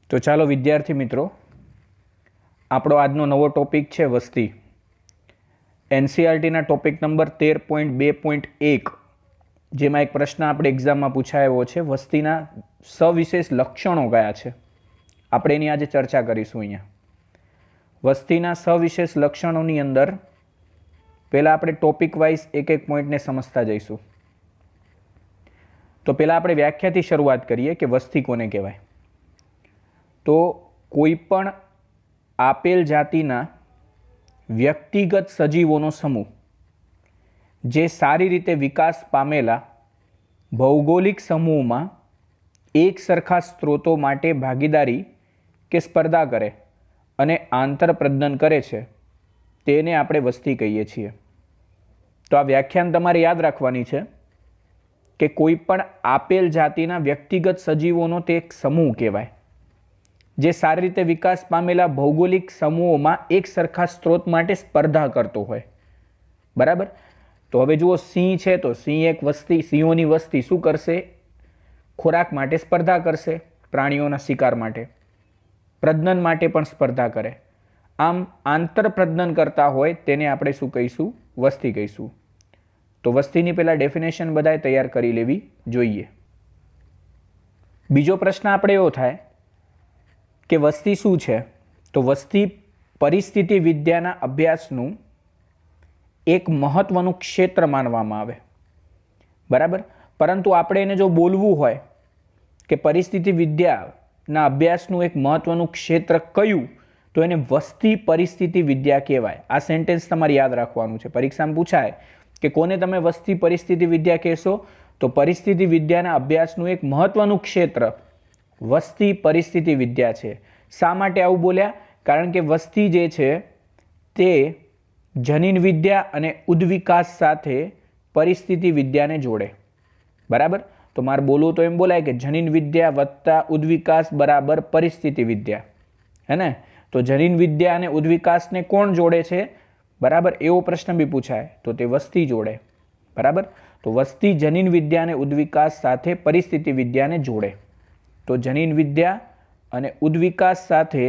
તો ચાલો વિદ્યાર્થી મિત્રો, આપણો આજનો નવો ટોપિક છે વસ્તી. એનસીઆરટીના ટોપિક નંબર 13.2.1, જેમાં એક પ્રશ્ન આપણે એક્ઝામમાં પૂછાયો છે, વસ્તીના સવિશેષ લક્ષણો કયા છે. આપણે એની આજે ચર્ચા કરીશું. અહીંયા વસ્તીના સવિશેષ લક્ષણોની અંદર પહેલાં આપણે ટોપિક વાઇઝ એક એક પોઈન્ટને સમજતા જઈશું. તો પહેલાં આપણે વ્યાખ્યાથી શરૂઆત કરીએ કે વસ્તી કોને કહેવાય. તો કોઈ પણ આપેલ જાતિના વ્યક્તિગત સજીવોનો સમૂહ જે સારી રીતે વિકાસ પામેલા ભૌગોલિક સમૂહમાં એક સરખા સ્ત્રોતો માટે ભાગીદારી કે સ્પર્ધા કરે અને આંતરપ્રજનન કરે છે, તેને આપણે વસ્તી કહીએ છીએ. તો આ વ્યાખ્યાન તમારે યાદ રાખવાની છે કે કોઈ પણ આપેલ જાતિના વ્યક્તિગત સજીવોનો તે એક સમૂહ કહેવાય જે સારી રીતે વિકાસ પામેલા ભૌગોલિક સમૂહોમાં એક સરખા સ્ત્રોત માટે સ્પર્ધા કરતો હોય. બરાબર. તો હવે જુઓ, સિંહ છે તો સિંહ એક વસ્તી, સિંહોની વસ્તી શું કરશે? ખોરાક માટે સ્પર્ધા કરશે, પ્રાણીઓના શિકાર માટે, પ્રજનન માટે પણ સ્પર્ધા કરે. આમ આંતરપ્રજનન કરતા હોય તેને આપણે શું કહીશું? વસ્તી કહીશું. તો વસ્તીની પહેલા ડેફિનેશન બધાએ તૈયાર કરી લેવી જોઈએ. બીજો પ્રશ્ન આપણે એવો થાય કે વસ્તી શું છે? તો વસ્તી પરિસ્થિતિ વિદ્યાના અભ્યાસનું એક મહત્વનું ક્ષેત્ર માનવામાં આવે. બરાબર. પરંતુ આપણે એને જો બોલવું હોય કે પરિસ્થિતિ વિદ્યાના અભ્યાસનું એક મહત્વનું ક્ષેત્ર કયું, તો એને વસ્તી પરિસ્થિતિ વિદ્યા કહેવાય. આ સેન્ટેન્સ તમારે યાદ રાખવાનું છે. પરીક્ષામાં પૂછાય કે કોને તમે વસ્તી પરિસ્થિતિ વિદ્યા કહેશો? તો પરિસ્થિતિ વિદ્યાના અભ્યાસનું એક મહત્વનું ક્ષેત્ર વસ્તી પરિસ્થિતિ વિદ્યા છે. શા માટે આવું બોલ્યા? કારણ કે વસ્તી જે છે તે જનીન વિદ્યા અને ઉદ્વિકાસ સાથે પરિસ્થિતિ વિદ્યાને જોડે. બરાબર. તો મારે બોલવું તો એમ બોલાય કે જનીન વિદ્યા વત્તા ઉદ્વિકાસ બરાબર પરિસ્થિતિ વિદ્યા. હે ને? તો જનીન વિદ્યા અને ઉદ્વિકાસને કોણ જોડે છે? બરાબર. એવો પ્રશ્ન બી પૂછાય તો તે વસ્તી જોડે. બરાબર. તો વસ્તી જનીન વિદ્યા અને ઉદ્વિકાસ સાથે પરિસ્થિતિ વિદ્યાને જોડે. તો જનીન વિદ્યા અને ઉદ્વિકાસ સાથે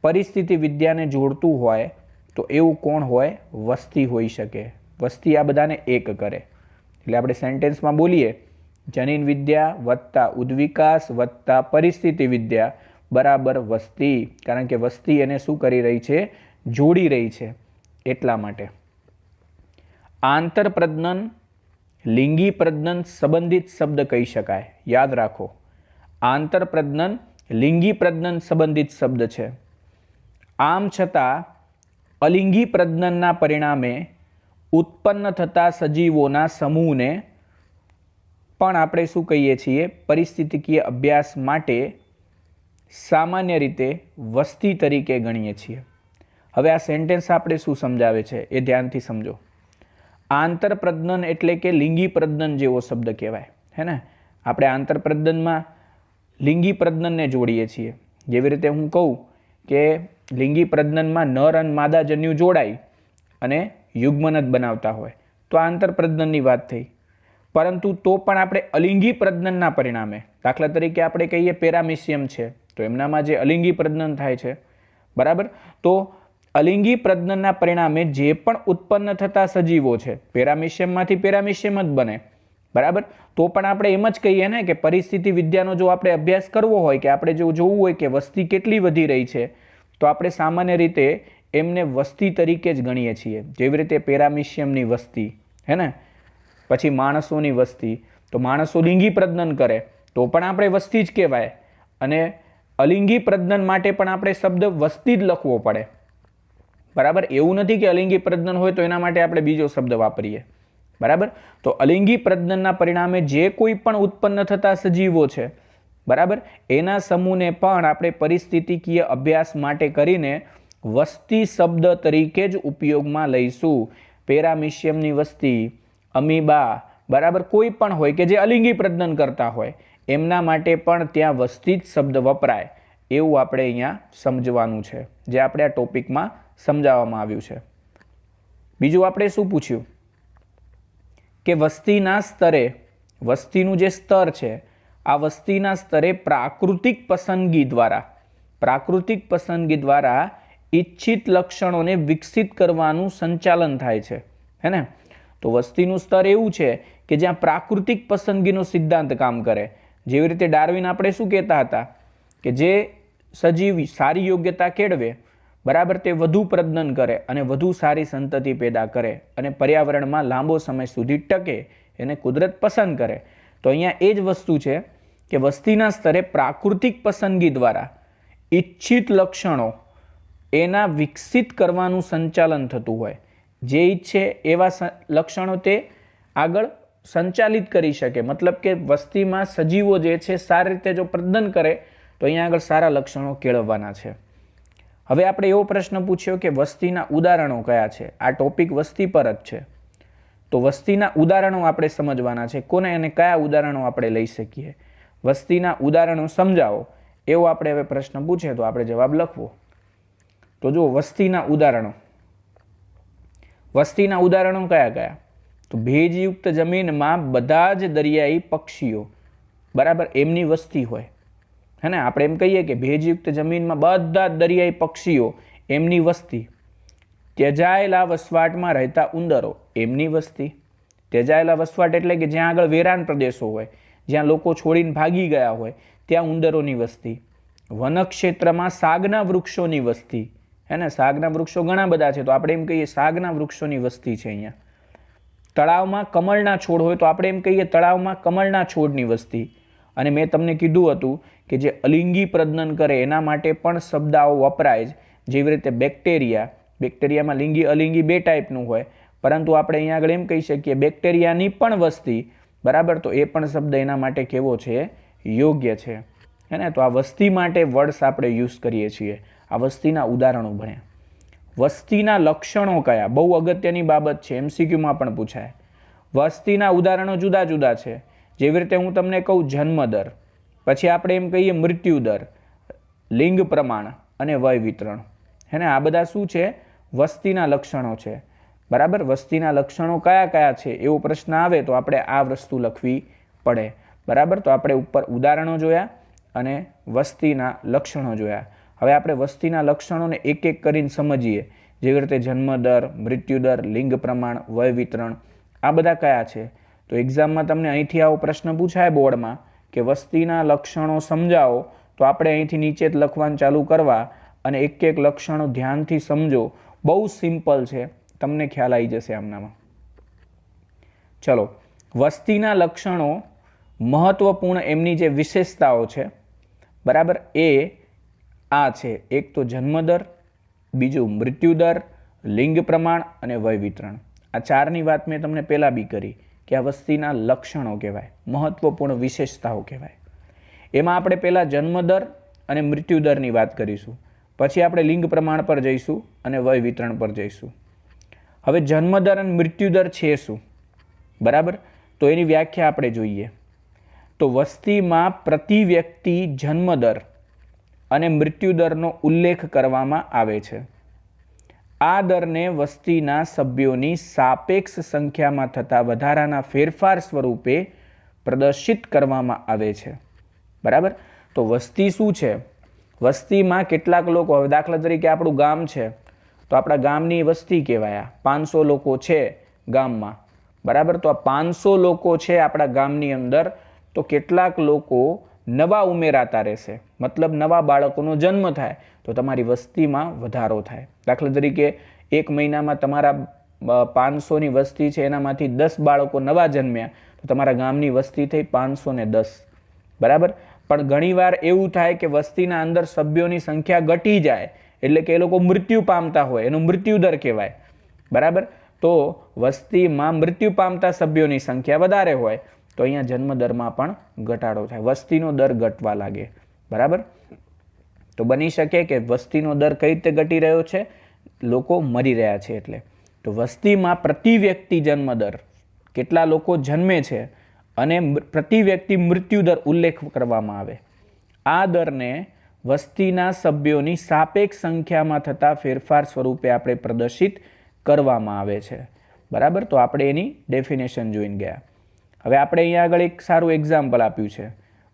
પરિસ્થિતિ વિદ્યાને જોડતું હોય તો એવું કોણ હોય? વસ્તી હોઈ શકે. વસ્તી આ બધાને એક કરે. એટલે આપણે સેન્ટેન્સમાં બોલીએ જનીન વિદ્યા વત્તા ઉદ્વિકાસ વત્તા પરિસ્થિતિ વિદ્યા બરાબર વસ્તી. કારણ કે વસ્તી એને શું કરી રહી છે? જોડી રહી છે. એટલા માટે આંતરપ્રજનન લિંગી પ્રજનન સંબંધિત શબ્દ કહી શકાય. યાદ રાખો, આંતરપ્રજનન લિંગી પ્રજનન સંબંધિત શબ્દ છે. આમ છતાં અલિંગી પ્રજનનના પરિણામે ઉત્પન્ન થતા સજીવોના સમૂહને પણ આપણે શું કહીએ છીએ? પરિસ્થિતિકીય અભ્યાસ માટે સામાન્ય રીતે વસ્તી તરીકે ગણીએ છીએ. હવે આ સેન્ટેન્સ આપણે શું સમજાવે છે એ ધ્યાનથી સમજો. આંતરપ્રજનન એટલે કે લિંગી પ્રજનન જેવો શબ્દ કહેવાય. હે ને? આપણે આંતરપ્રજનનમાં લિંગી પ્રજનનને જોડીએ છીએ. જેવી રીતે હું કહું કે લિંગી પ્રજનનમાં નર અને માદા જન્યુ જોડાય અને યુગ્મનદ બનાવતા હોય તો આંતરપ્રજનનની વાત થઈ. પરંતુ તો પણ આપણે અલિંગી પ્રજનનના પરિણામે, દાખલા તરીકે આપણે કહીએ પેરામિશિયમ છે તો એમનામાં જે અલિંગી પ્રજનન થાય છે, બરાબર, તો અલિંગી પ્રજનનના પરિણામે જે પણ ઉત્પન્ન થતા સજીવો છે, પેરામિશિયમમાંથી પેરામિશિયમ જ બને. બરાબર. તો પણ આપણે એમ જ કહીએ ને કે પરિસ્થિતિ વિદ્યાનો જો આપણે અભ્યાસ કરવો હોય, કે આપણે જો જોવું હોય કે વસ્તી કેટલી વધી રહી છે, તો આપણે સામાન્ય રીતે એમને વસ્તી તરીકે જ ગણીએ છીએ. જેવી રીતે પેરામિશિયમની વસ્તી, હે ને, પછી માણસોની વસ્તી. તો માણસો લિંગી પ્રજનન કરે તો પણ આપણે વસ્તી જ કહેવાય, અને અલિંગી પ્રજનન માટે પણ આપણે શબ્દ વસ્તી જ લખવો પડે. બરાબર. એવું નથી કે અલિંગી પ્રજનન હોય તો એના માટે આપણે બીજો શબ્દ વાપરીએ. બરાબર. તો અલિંગી પ્રજનનના પરિણામે જે કોઈ પણ ઉત્પન્ન થતા સજીવો છે, બરાબર, એના સમૂહને પણ આપણે પરિસ્થિતિકીય અભ્યાસ માટે કરીને વસ્તી શબ્દ તરીકે જ ઉપયોગમાં લઈશું. પેરામિશિયમની વસ્તી, અમીબા, બરાબર, કોઈ પણ હોય કે જે અલિંગી પ્રજનન કરતા હોય એમના માટે પણ ત્યાં વસ્તી જ શબ્દ વપરાય. એવું આપણે અહીંયા સમજવાનું છે, જે આપણે આ ટોપિકમાં સમજાવવામાં આવ્યું છે. બીજું આપણે શું પૂછ્યું કે વસ્તીના સ્તરે, વસ્તીનું જે સ્તર છે આ વસ્તીના સ્તરે પ્રાકૃતિક પસંદગી દ્વારા ઈચ્છિત લક્ષણોને વિકસિત કરવાનું સંચાલન થાય છે, હે ને? તો વસ્તીનું સ્તર એવું છે કે જ્યાં પ્રાકૃતિક પસંદગીનો સિદ્ધાંત કામ કરે. જેવી રીતે ડાર્વિન આપણે શું કહેતા હતા કે જે સજીવ સારી યોગ્યતા કેળવે, બરાબર, તે વધુ પ્રજનન કરે અને વધુ સારી સંતતિ પેદા કરે અને પર્યાવરણમાં લાંબો સમય સુધી ટકે, એને કુદરત પસંદ કરે. તો અહીંયા એ જ વસ્તુ છે કે વસ્તીના સ્તરે પ્રાકૃતિક પસંદગી દ્વારા ઈચ્છિત લક્ષણો એના વિકસિત કરવાનું સંચાલન થતું હોય. જે ઈચ્છે એવા લક્ષણો તે આગળ સંચાલિત કરી શકે. મતલબ કે વસ્તીમાં સજીવો જે છે સારી રીતે જો પ્રજનન કરે તો અહીંયા આગળ સારા લક્ષણો કેળવવાના છે. હવે આપણે એવો પ્રશ્ન પૂછ્યો કે વસ્તીના ઉદાહરણો કયા છે. આ ટોપિક વસ્તી પર જ છે, તો વસ્તીના ઉદાહરણો આપણે સમજવાના છે. કોને અને કયા ઉદાહરણો આપણે લઈ શકીએ? વસ્તીના ઉદાહરણો સમજાવો, એવો આપણે હવે પ્રશ્ન પૂછે તો આપણે જવાબ લખવો. તો જો વસ્તીના ઉદાહરણો કયા કયા? તો ભેજયુક્ત જમીનમાં બધા જ દરિયાઈ પક્ષીઓ, બરાબર, એમની વસ્તી હોય, હે ને? આપણે એમ કહીએ કે ભેજયુક્ત જમીનમાં બધા જ દરિયાઈ પક્ષીઓ એમની વસ્તી. ત્યજાયેલા વસવાટમાં રહેતા ઉંદરો એમની વસ્તી. ત્યજાયેલા વસવાટ એટલે કે જ્યાં આગળ વેરાન પ્રદેશો હોય, જ્યાં લોકો છોડીને ભાગી ગયા હોય, ત્યાં ઉંદરોની વસ્તી. વનક્ષેત્રમાં સાગના વૃક્ષોની વસ્તી, હે ને? સાગના વૃક્ષો ઘણા બધા છે, તો આપણે એમ કહીએ સાગના વૃક્ષોની વસ્તી છે અહીંયા. તળાવમાં કમળના છોડ હોય તો આપણે એમ કહીએ તળાવમાં કમળના છોડની વસ્તી. અને મેં તમને કીધું હતું કે જે અલિંગી પ્રજનન કરે એના માટે પણ શબ્દાઓ વપરાય જ. જેવી રીતે બેક્ટેરિયામાં લિંગી અલિંગી બે ટાઈપનું હોય, પરંતુ આપણે અહીંયા આગળ એમ કહી શકીએ બેક્ટેરિયાની પણ વસ્તી, બરાબર, તો એ પણ શબ્દ એના માટે કેવો છે? યોગ્ય છે, હે ને? તો આ વસ્તી માટે વર્ડ્સ આપણે યુઝ કરીએ છીએ. આ વસ્તીના ઉદાહરણો ભણ્યા. વસ્તીના લક્ષણો કયા? બહુ અગત્યની બાબત છે, MCQમાં પણ પૂછાય. વસ્તીના ઉદાહરણો જુદા જુદા છે. જેવી રીતે હું તમને કહું જન્મદર, પછી આપણે એમ કહીએ મૃત્યુદર, લિંગ પ્રમાણ અને વય વિતરણ, હે ને? આ બધા શું છે? વસ્તીના લક્ષણો છે, બરાબર. વસ્તીના લક્ષણો કયા કયા છે એવો પ્રશ્ન આવે તો આપણે આ વસ્તુ લખવી પડે, બરાબર. તો આપણે ઉપર ઉદાહરણો જોયા અને વસ્તીના લક્ષણો જોયા. હવે આપણે વસ્તીના લક્ષણોને એક એક કરીને સમજીએ. જેવી રીતે જન્મદર, મૃત્યુદર, લિંગ પ્રમાણ, વય વિતરણ, આ બધા કયા છે? તો એક્ઝામમાં તમને અહીંથી આવો પ્રશ્ન પૂછાય બોર્ડમાં કે વસ્તીના લક્ષણો સમજાવો, તો આપણે અહીંથી નીચે જ લખવાનું ચાલુ કરવા અને એક એક લક્ષણો ધ્યાનથી સમજો. બહુ સિમ્પલ છે, તમને ખ્યાલ આવી જશે આમનામાં. ચલો, વસ્તીના લક્ષણો મહત્વપૂર્ણ એમની જે વિશેષતાઓ છે, બરાબર, એ આ છે. એક તો જન્મદર, બીજું મૃત્યુદર, લિંગ પ્રમાણ અને વય વિતરણ. આ ચારની વાત મેં તમને પહેલાં બી કરી કે આ વસ્તીના લક્ષણો કહેવાય, મહત્વપૂર્ણ વિશેષતાઓ કહેવાય. એમાં આપણે પહેલાં જન્મદર અને મૃત્યુદરની વાત કરીશું, પછી આપણે લિંગ પ્રમાણ પર જઈશું અને વય વિતરણ પર જઈશું. હવે જન્મદર અને મૃત્યુદર છે શું? બરાબર, તો એની વ્યાખ્યા આપણે જોઈએ. તો વસ્તીમાં પ્રતિ વ્યક્તિ જન્મદર અને મૃત્યુદરનો ઉલ્લેખ કરવામાં આવે છે. આ દરને વસ્તીના સભ્યોની સાપેક્ષ સંખ્યામાં થતા વધારાના ફેરફાર સ્વરૂપે પ્રદર્શિત કરવામાં આવે છે, બરાબર. તો વસ્તી શું છે? વસ્તીમાં કેટલાક લોકો, હવે દાખલા તરીકે આપણું ગામ છે તો આપણા ગામની વસ્તી કહેવાય. 500 લોકો છે ગામમાં, બરાબર. તો આ 500 લોકો છે આપણા ગામની અંદર, તો કેટલાક લોકો નવા ઉમેરાતા રહેશે, મતલબ નવા બાળકોનો જન્મ થાય તો તમારી વસ્તીમાં વધારો થાય. દાખલા તરીકે એક મહિનામાં તમારા 500ની વસ્તી છે, એનામાંથી 10 બાળકો નવા જન્મ્યા તો તમારા ગામની વસ્તી થઈ 510, બરાબર. પણ ઘણીવાર એવું થાય કે વસ્તીના અંદર સભ્યોની સંખ્યા ઘટી જાય, એટલે કે એ લોકો મૃત્યુ પામતા હોય, એનો મૃત્યુદર કહેવાય, બરાબર. તો વસ્તીમાં મૃત્યુ પામતા સભ્યોની સંખ્યા વધારે હોય તો અહીંયા જન્મદરમાં પણ ઘટાડો થાય, વસ્તીનો દર ઘટવા લાગે, બરાબર. તો બની શકે કે વસ્તીનો દર કઈ રીતે ઘટી રહ્યો છે? લોકો મરી રહ્યા છે એટલે. તો વસ્તીમાં પ્રતિ વ્યક્તિ જન્મદર, કેટલા લોકો જન્મે છે, અને પ્રતિ વ્યક્તિ મૃત્યુદર ઉલ્લેખ કરવામાં આવે. આ દરને વસ્તીના સભ્યોની સાપેક્ષ સંખ્યામાં થતા ફેરફાર સ્વરૂપે આપણે પ્રદર્શિત કરવામાં આવે છે, બરાબર. તો આપણે એની ડેફિનેશન જોઈને ગયા. હવે આપણે અહીંયા આગળ એક સારું એક્ઝામ્પલ આપ્યું છે.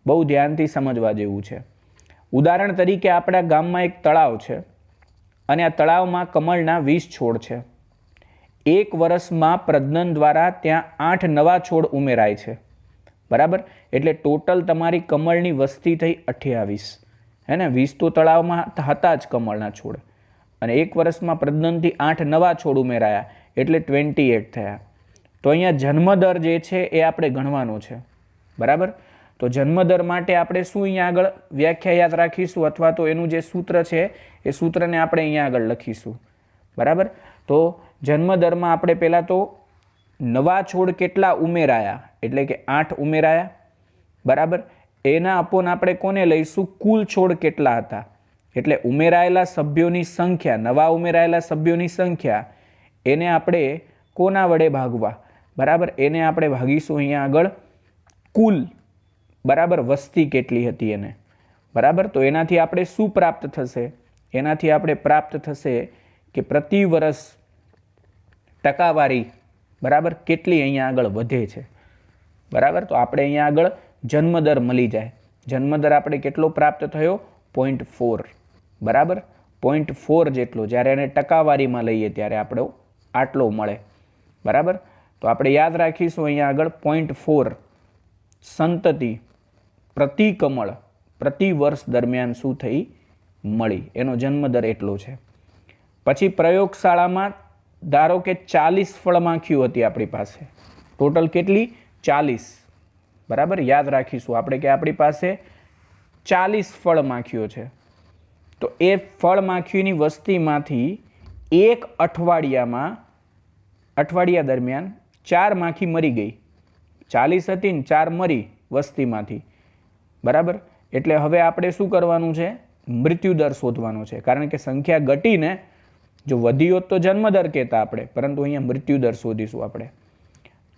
બહુ ધ્યાનથી સમજવા જેવું છે. ઉદાહરણ તરીકે આપણા ગામમાં એક તળાવ છે અને આ તળાવમાં કમળના 20 છોડ છે. એક વર્ષમાં પ્રજનન દ્વારા ત્યાં 8 નવા છોડ ઉમેરાય છે. બરાબર, એટલે ટોટલ તમારી કમળની વસ્તી થઈ 28. હે ને, 20 તો તળાવમાં હતા જ કમળના છોડ, અને એક વર્ષમાં પ્રજનનથી 8 નવા છોડ ઉમેરાયા એટલે 28 થયા. તો અહીંયા જન્મદર જે છે એ આપણે ગણવાનો છે. બરાબર, તો જન્મદર માટે આપણે શું અહીંયા આગળ વ્યાખ્યા યાદ રાખીશું, અથવા તો એનું જે સૂત્ર છે એ સૂત્રને આપણે અહીંયા આગળ લખીશું. બરાબર, તો જન્મદરમાં આપણે પહેલાં તો નવા છોડ કેટલા ઉમેરાયા એટલે કે 8 ઉમેરાયા. બરાબર, એના અપોન આપણે કોને લઈશું, કુલ છોડ કેટલા હતા એટલે ઉમેરાયેલા સભ્યોની સંખ્યા, નવા ઉમેરાયેલા સભ્યોની સંખ્યા, એને આપણે કોના વડે ભાગવા. બરાબર, એને આપણે ભાગીશું અહીંયા આગળ કુલ, બરાબર, વસ્તી કેટલી હતી એને. બરાબર, તો એનાથી આપણે શું પ્રાપ્ત થશે, એનાથી આપણે પ્રાપ્ત થશે કે પ્રતિ વર્ષ ટકાવારી, બરાબર, કેટલી અહીંયા આગળ વધે છે. બરાબર, તો આપણે અહીંયા આગળ જન્મદર મળી જાય. જન્મદર આપણે કેટલો પ્રાપ્ત થયો, 0.4. બરાબર, 0.4 જેટલો. જ્યારે એને ટકાવારીમાં લઈએ ત્યારે આપણો આટલો મળે. બરાબર, તો આપણે યાદ રાખીશું અહીંયા આગળ 0.4 સંતતિ પ્રતિ કમળ પ્રતિ વર્ષ દરમિયાન શું થઈ મળી, એનો જન્મદર એટલો છે. પછી પ્રયોગશાળામાં ધારો કે 40 ફળમાખીઓ હતી આપણી પાસે, ટોટલ કેટલી, 40. બરાબર, યાદ રાખીશું આપણે કે આપણી પાસે 40 ફળમાખીઓ છે. તો એ ફળમાખીઓની વસ્તીમાંથી એક અઠવાડિયા દરમિયાન 4 માખી મરી ગઈ. 40 હતી ને 4 મરી વસ્તીમાંથી. બરાબર, એટલે હવે આપણે શું કરવાનું છે, મૃત્યુદર શોધવાનો છે. કારણ કે સંખ્યા ઘટીને જો વધી હોત તો જન્મદર કહેતા આપણે, પરંતુ અહીંયા મૃત્યુદર શોધીશું આપણે.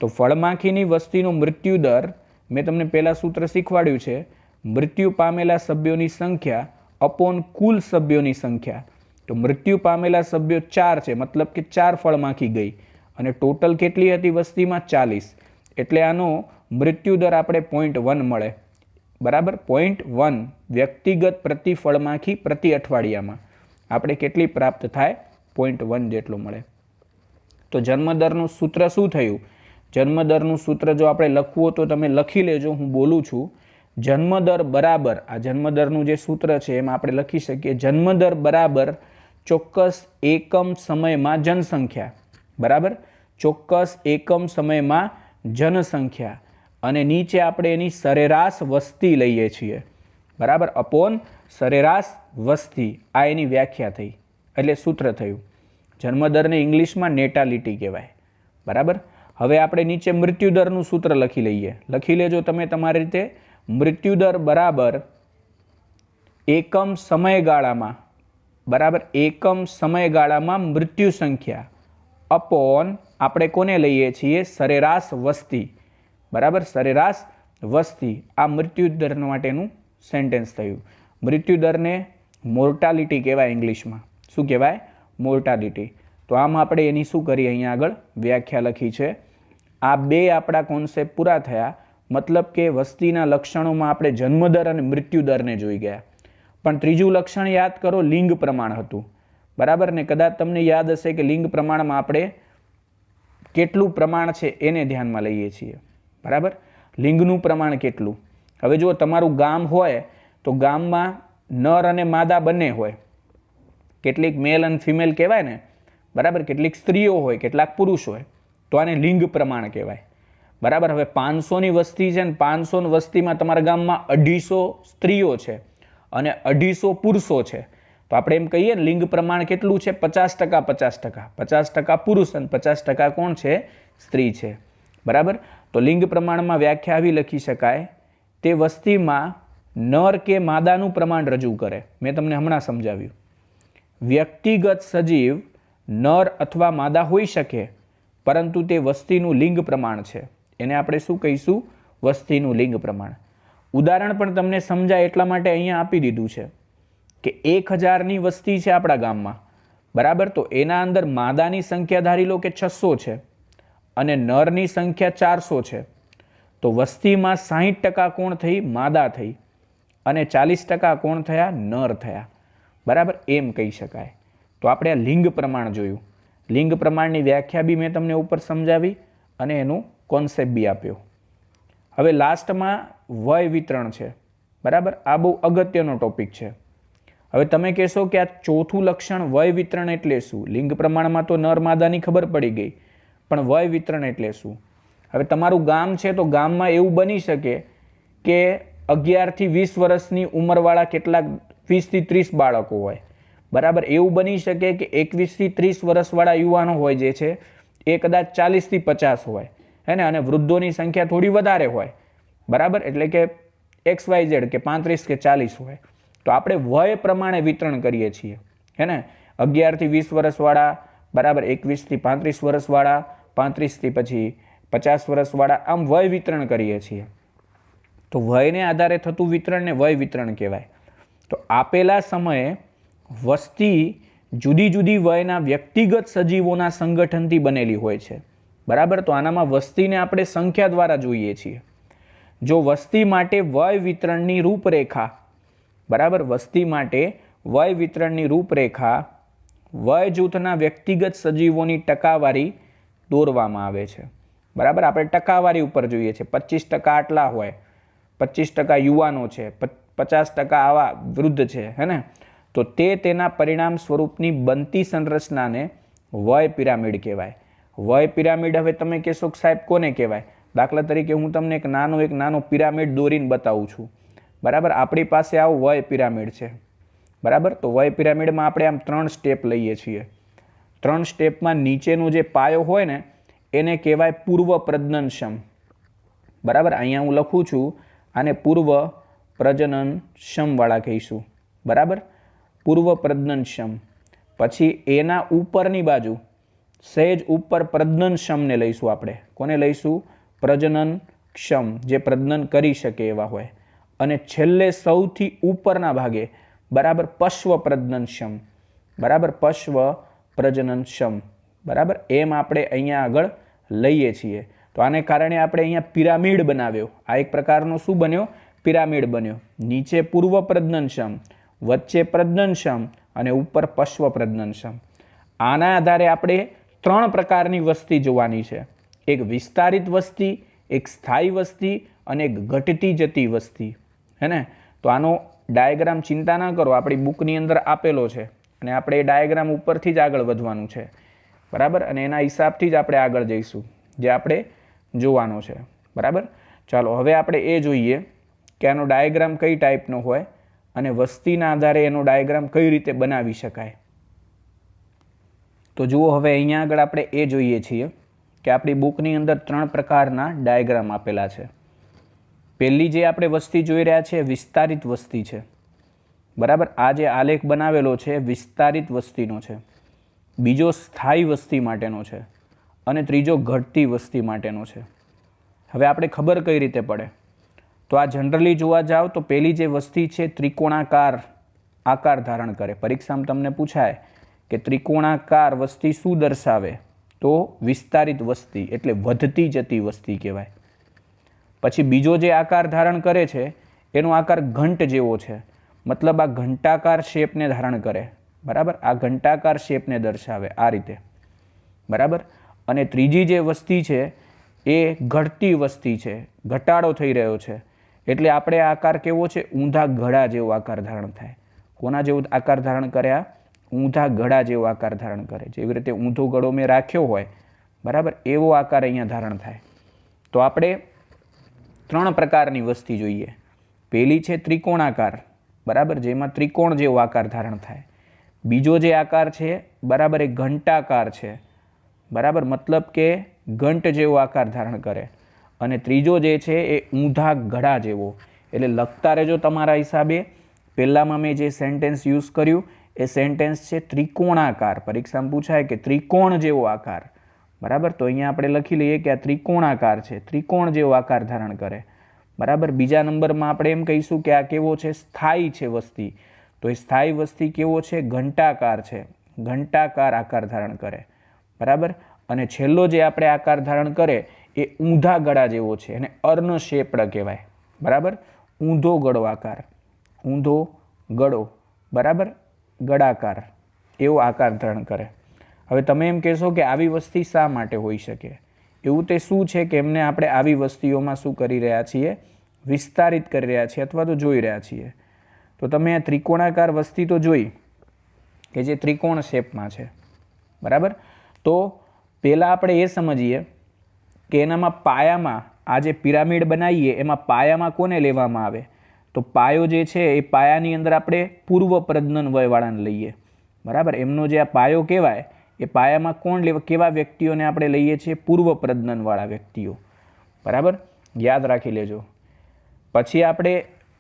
તો ફળમાખીની વસ્તીનો મૃત્યુદર મેં તમને પહેલાં સૂત્ર શીખવાડ્યું છે, મૃત્યુ પામેલા સભ્યોની સંખ્યા અપોન કુલ સભ્યોની સંખ્યા. તો મૃત્યુ પામેલા સભ્યો 4 છે, મતલબ કે 4 ફળમાખી ગઈ, અને ટોટલ કેટલી હતી વસ્તીમાં 40. એટલે આનો મૃત્યુદર આપણે 0.1 મળે. બરાબર, 0.1 વ્યક્તિગત પ્રતિ ફળમાખી પ્રતિ અઠવાડિયામાં આપણે કેટલી પ્રાપ્ત થાય, 0.1 જેટલો મળે. તો જન્મદરનું સૂત્ર શું થયું, જન્મદરનું સૂત્ર જો આપણે લખવું તો તમે લખી લેજો, હું બોલું છું. જન્મદર બરાબર, આ જન્મદરનું જે સૂત્ર છે એમાં આપણે લખી શકીએ, જન્મદર બરાબર ચોક્કસ એકમ સમયમાં જનસંખ્યા. બરાબર, ચોક્કસ એકમ સમયમાં જનસંખ્યા, અને નીચે આપણે એની સરેરાશ વસ્તી લઈએ છીએ. બરાબર, અપોન સરેરાશ વસ્તી. આ એની વ્યાખ્યા થઈ, એટલે સૂત્ર થયું. જન્મદરને ઇંગ્લિશમાં નેટાલિટી કહેવાય. બરાબર, હવે આપણે નીચે મૃત્યુદરનું સૂત્ર લખી લઈએ. લખી લેજો તમે તમારી રીતે. મૃત્યુદર બરાબર એકમ સમયગાળામાં, બરાબર, એકમ સમયગાળામાં મૃત્યુ સંખ્યા અપોન આપણે કોને લઈએ છીએ, સરેરાશ વસ્તી. બરાબર, સરેરાશ વસ્તી. આ મૃત્યુદર માટેનું સેન્ટેન્સ થયું. મૃત્યુદરને મોર્ટાલિટી કહેવાય ઇંગ્લિશમાં. શું કહેવાય, મોર્ટાલિટી. તો આમ આપણે એની શું કરી અહીંયા આગળ વ્યાખ્યા લખી છે. આ બે આપણા કોન્સેપ્ટ પૂરા થયા. મતલબ કે વસ્તીના લક્ષણોમાં આપણે જન્મદર અને મૃત્યુદરને જોઈ ગયા. પણ ત્રીજું લક્ષણ યાદ કરો, લિંગ પ્રમાણ હતું. બરાબર ને, કદાચ તમને યાદ હશે કે લિંગ પ્રમાણમાં આપણે કેટલું પ્રમાણ છે એને ધ્યાનમાં લઈએ છીએ. બરાબર, લિંગનું પ્રમાણ કેટલું. હવે જો તમારું ગામ હોય તો ગામમાં નર અને માદા બંને હોય. કેટલીક મેલ અને ફિમેલ કહેવાય ને. બરાબર, કેટલીક સ્ત્રીઓ હોય, કેટલાક પુરુષ હોય, તો આને લિંગ પ્રમાણ કહેવાય. બરાબર, હવે 500ની વસ્તી છે ને 500 વસ્તીમાં તમારા ગામમાં 250 સ્ત્રીઓ છે અને 250 પુરુષો છે. તો આપણે એમ કહીએ ને લિંગ પ્રમાણ કેટલું છે, 50% 50%. 50% પુરુષ અને 50% કોણ છે, સ્ત્રી છે. બરાબર, તો લિંગ પ્રમાણમાં વ્યાખ્યા આવી લખી શકાય, તે વસ્તીમાં નર કે માદાનું પ્રમાણ રજૂ કરે. મેં તમને હમણાં સમજાવ્યું. વ્યક્તિગત સજીવ નર અથવા માદા હોઈ શકે, પરંતુ તે વસ્તીનું લિંગ પ્રમાણ છે. એને આપણે શું કહીશું, વસ્તીનું લિંગ પ્રમાણ. ઉદાહરણ પણ તમને સમજાય એટલા માટે અહીંયા આપી દીધું છે કે 1000ની વસ્તી છે આપણા ગામમાં. બરાબર, તો એના અંદર માદાની સંખ્યા ધારી લો કે 600 છે અને નરની સંખ્યા 400 છે. તો વસ્તીમાં 60% કોણ થઈ? માદા થઈ, અને 40% કોણ થયા? નર થયા. બરાબર, એમ કહી શકાય. તો આપણે આ લિંગ પ્રમાણ જોયું. લિંગ પ્રમાણની વ્યાખ્યા બી મેં તમને ઉપર સમજાવી અને એનું કોન્સેપ્ટ બી આપ્યો. હવે લાસ્ટમાં વય વિતરણ છે. બરાબર, આ બહુ અગત્યનો ટોપિક છે. હવે તમે કહેશો કે આ ચોથું લક્ષણ વય વિતરણ એટલે શું? લિંગ પ્રમાણમાં તો નર માદાની ખબર પડી ગઈ, પણ વય વિતરણ એટલે શું? હવે તમારું ગામ છે તો ગામમાં એવું બની શકે કે 11 થી 20 વર્ષની ઉંમરવાળા કેટલાક 20 થી 30 બાળકો હોય. બરાબર, એવું બની શકે કે 21 થી 30 વર્ષવાળા યુવાનો હોય જે છે એ કદાચ 40 થી 50 હોય, હે ને, અને વૃદ્ધોની સંખ્યા થોડી વધારે હોય. બરાબર, એટલે કે XYZ કે 35 કે 40 હોય. તો આપણે વય પ્રમાણે વિતરણ કરીએ છીએ, હે ને. 11 થી 20 વર્ષવાળા, બરાબર, 21 થી 35 વર્ષવાળા, 35 થી પછી 50 વર્ષવાળા, આમ વય વિતરણ કરીએ છીએ. તો વયને આધારે થતું વિતરણને વય વિતરણ કહેવાય. તો આપેલા સમયે વસ્તી જુદી જુદી વયના વ્યક્તિગત સજીવોના સંગઠનથી બનેલી હોય છે. બરાબર, તો આનામાં વસ્તીને આપણે સંખ્યા દ્વારા જોઈએ છીએ. જો વસ્તી માટે વય વિતરણની રૂપરેખા, બરાબર, વસ્તી માટે વય વિતરણની રૂપરેખા વય જૂથના વ્યક્તિગત સજીવોની ટકાવારી દોરવામાં આવે છે. બરાબર, આપણે ટકાવારી ઉપર જોઈએ છે. 25% આટલા હોય, 25% યુવાનો છે, 50% આવા વૃદ્ધ છે, હે ને. તો તેના પરિણામ સ્વરૂપની બનતી સંરચનાને વય પિરામિડ કહેવાય. વય પિરામિડ હવે તમે કહેશો કે સાહેબ કોને કહેવાય? દાખલા તરીકે હું તમને એક નાનો પિરામિડ દોરીને બતાવું છું. બરાબર, આપણી પાસે આવું વય પિરામિડ છે. બરાબર, તો વય પિરામિડમાં આપણે આમ 3 સ્ટેપ લઈએ છીએ. 3 સ્ટેપમાં નીચેનો જે પાયો હોય ને એને કહેવાય પૂર્વ પ્રજનનક્ષમ. બરાબર, અહીંયા હું લખું છું આને પૂર્વ પ્રજનનક્ષમવાળા કહીશું. બરાબર, પૂર્વ પ્રજનનક્ષમ. પછી એના ઉપરની બાજુ સહેજ ઉપર પ્રજનનક્ષમને લઈશું આપણે. કોને લઈશું? પ્રજનનક્ષમ, જે પ્રજનન કરી શકે એવા હોય. અને છેલ્લે સૌથી ઉપરના ભાગે, બરાબર, પશ્વ પ્રજનનક્ષમ. બરાબર, પશ્વ પ્રજનનક્ષમ. બરાબર, એમ આપણે અહીંયા આગળ લઈએ છીએ. તો આને કારણે આપણે અહીંયા પિરામિડ બનાવ્યો. આ એક પ્રકારનો શું બન્યો? પિરામિડ બન્યો. નીચે પૂર્વ પ્રજનનક્ષમ, વચ્ચે પ્રજનનક્ષમ અને ઉપર પશ્વ પ્રજનનક્ષમ. આના આધારે આપણે 3 પ્રકારની વસ્તી જોવાની છે. એક વિસ્તારિત વસ્તી, એક સ્થાયી વસ્તી અને એક ઘટતી જતી વસ્તી, હે ને. તો આનો ડાયાગ્રામ ચિંતા ના કરો, આપણી બુકની અંદર આપેલો છે અને આપણે એ ડાયાગ્રામ ઉપરથી જ આગળ વધવાનું છે. બરાબર, અને એના હિસાબથી જ આપણે આગળ જઈશું જે આપણે જોવાનો છે. બરાબર, ચાલો હવે આપણે એ જોઈએ કે આનો ડાયાગ્રામ કઈ ટાઈપનો હોય અને વસ્તીના આધારે એનો ડાયાગ્રામ કઈ રીતે બનાવી શકાય. તો જુઓ, હવે અહીંયા આગળ આપણે એ જોઈએ છીએ કે આપણી બુકની અંદર 3 પ્રકારના ડાયાગ્રામ આપેલા છે. પહેલી જે આપણે વસ્તી જોઈ રહ્યા છે વિસ્તારિત વસ્તી છે. બરાબર, આ જે આલેખ બનાવેલો છે વિસ્તારિત વસ્તીનો છે. બીજો સ્થાયી વસ્તી માટેનો છે અને ત્રીજો ઘટતી વસ્તી માટેનો છે. હવે આપણે ખબર કઈ રીતે પડે? તો આ જનરલી જોવા જાવ તો પહેલી જે વસ્તી છે ત્રિકોણાકાર આકાર ધારણ કરે. પરીક્ષામાં તમને પૂછાય કે ત્રિકોણાકાર વસ્તી શું દર્શાવે? તો વિસ્તારિત વસ્તી એટલે વધતી જતી વસ્તી કહેવાય. પછી બીજો જે આકાર ધારણ કરે છે એનો આકાર ઘંટ જેવો છે, મતલબ આ ઘંટાકાર શેપને ધારણ કરે. બરાબર, આ ઘંટાકાર શેપને દર્શાવે આ રીતે. બરાબર, અને ત્રીજી જે વસ્તી છે એ ઘટતી વસ્તી છે, ઘટાડો થઈ રહ્યો છે. એટલે આપણે આ આકાર કેવો છે? ઊંધા ઘડા જેવો આકાર ધારણ થાય. કોના જેવો આકાર ધારણ કર્યા? ઊંધા ઘડા જેવો આકાર ધારણ કરે. જેવી રીતે ઊંધો ગળો મેં રાખ્યો હોય, બરાબર, એવો આકાર અહીંયા ધારણ થાય. તો આપણે 3 પ્રકારની વસ્તી જોઈએ. પહેલી છે ત્રિકોણાકાર, બરાબર, જેમાં ત્રિકોણ જેવો આકાર ધારણ થાય. બીજો જે આકાર છે, બરાબર, એ ઘંટાકાર છે. બરાબર, મતલબ કે ઘંટ જેવો આકાર ધારણ કરે. અને ત્રીજો જે છે એ ઊંધા ઘડા જેવો. એટલે લખતા રહેજો તમારા હિસાબે. પહેલામાં મેં જે સેન્ટેન્સ યુઝ કર્યું એ સેન્ટેન્સ છે ત્રિકોણાકાર. પરીક્ષામાં પૂછાય કે ત્રિકોણ જેવો આકાર. બરાબર, તો અહીંયા આપણે લખી લઈએ કે આ ત્રિકોણાકાર છે, ત્રિકોણ જેવો આકાર ધારણ કરે. બરાબર, બીજા નંબરમાં આપણે એમ કહીશું કે આ કેવો છે? સ્થાયી છે વસ્તી. તો એ સ્થાયી વસ્તી કેવો છે? ઘંટાકાર છે, ઘંટાકાર આકાર ધારણ કરે. બરાબર, અને છેલ્લો જે આપણે આકાર ધારણ કરે એ ઊંધા ગળા જેવો છે અને અર્ન શેપ્ડ કહેવાય. બરાબર, ઊંધો ગળો આકાર, ઊંધો ગળો, બરાબર, ગળાકાર એવો આકાર ધારણ કરે. હવે તમે એમ કહેશો કે આવી વસ્તી શા માટે હોઈ શકે? એવું તે શું છે કે એમને આપણે આવી વસ્તીઓમાં શું કરી રહ્યા છીએ? વિસ્તારિત કરી રહ્યા છીએ અથવા તો જોઈ રહ્યા છીએ. તો તમે આ ત્રિકોણાકાર વસ્તી તો જોઈ કે જે ત્રિકોણ શેપમાં છે. બરાબર, તો પહેલાં આપણે એ સમજીએ કે એનામાં પાયામાં આ જે પિરામિડ બનાવીએ એમાં પાયામાં કોને લેવામાં આવે? તો પાયો જે છે એ પાયાની અંદર આપણે પૂર્વ પ્રજનન વયવાળાને લઈએ. બરાબર, એમનો જે આ પાયો કહેવાય એ પાયામાં કોણ લેવા, કેવા વ્યક્તિઓને આપણે લઈએ છીએ? પૂર્વ પ્રજનનવાળા વ્યક્તિઓ. બરાબર, યાદ રાખી લેજો. પછી આપણે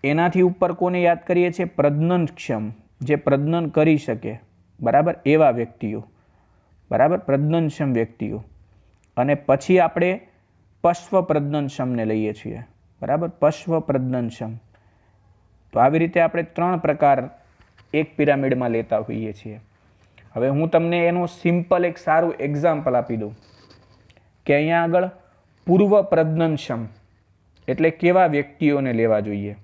એનાથી ઉપર કોને યાદ કરીએ છીએ? પ્રજનનક્ષમ, જે પ્રજનન કરી શકે. બરાબર, એવા વ્યક્તિઓ. બરાબર, પ્રજનનક્ષમ વ્યક્તિઓ. અને પછી આપણે પશ્વ પ્રજનનક્ષમને લઈએ છીએ. બરાબર, પશ્વ પ્રજનનક્ષમ. તો આવી રીતે આપણે 3 પ્રકાર એક પિરામિડમાં લેતા હોઈએ છીએ. હવે હું તમને એનું સિમ્પલ એક સારું એક્ઝામ્પલ આપી દઉં કે અહીંયા આગળ પૂર્વ પ્રજનનક્ષમ એટલે કેવા વ્યક્તિઓને લેવા જોઈએ?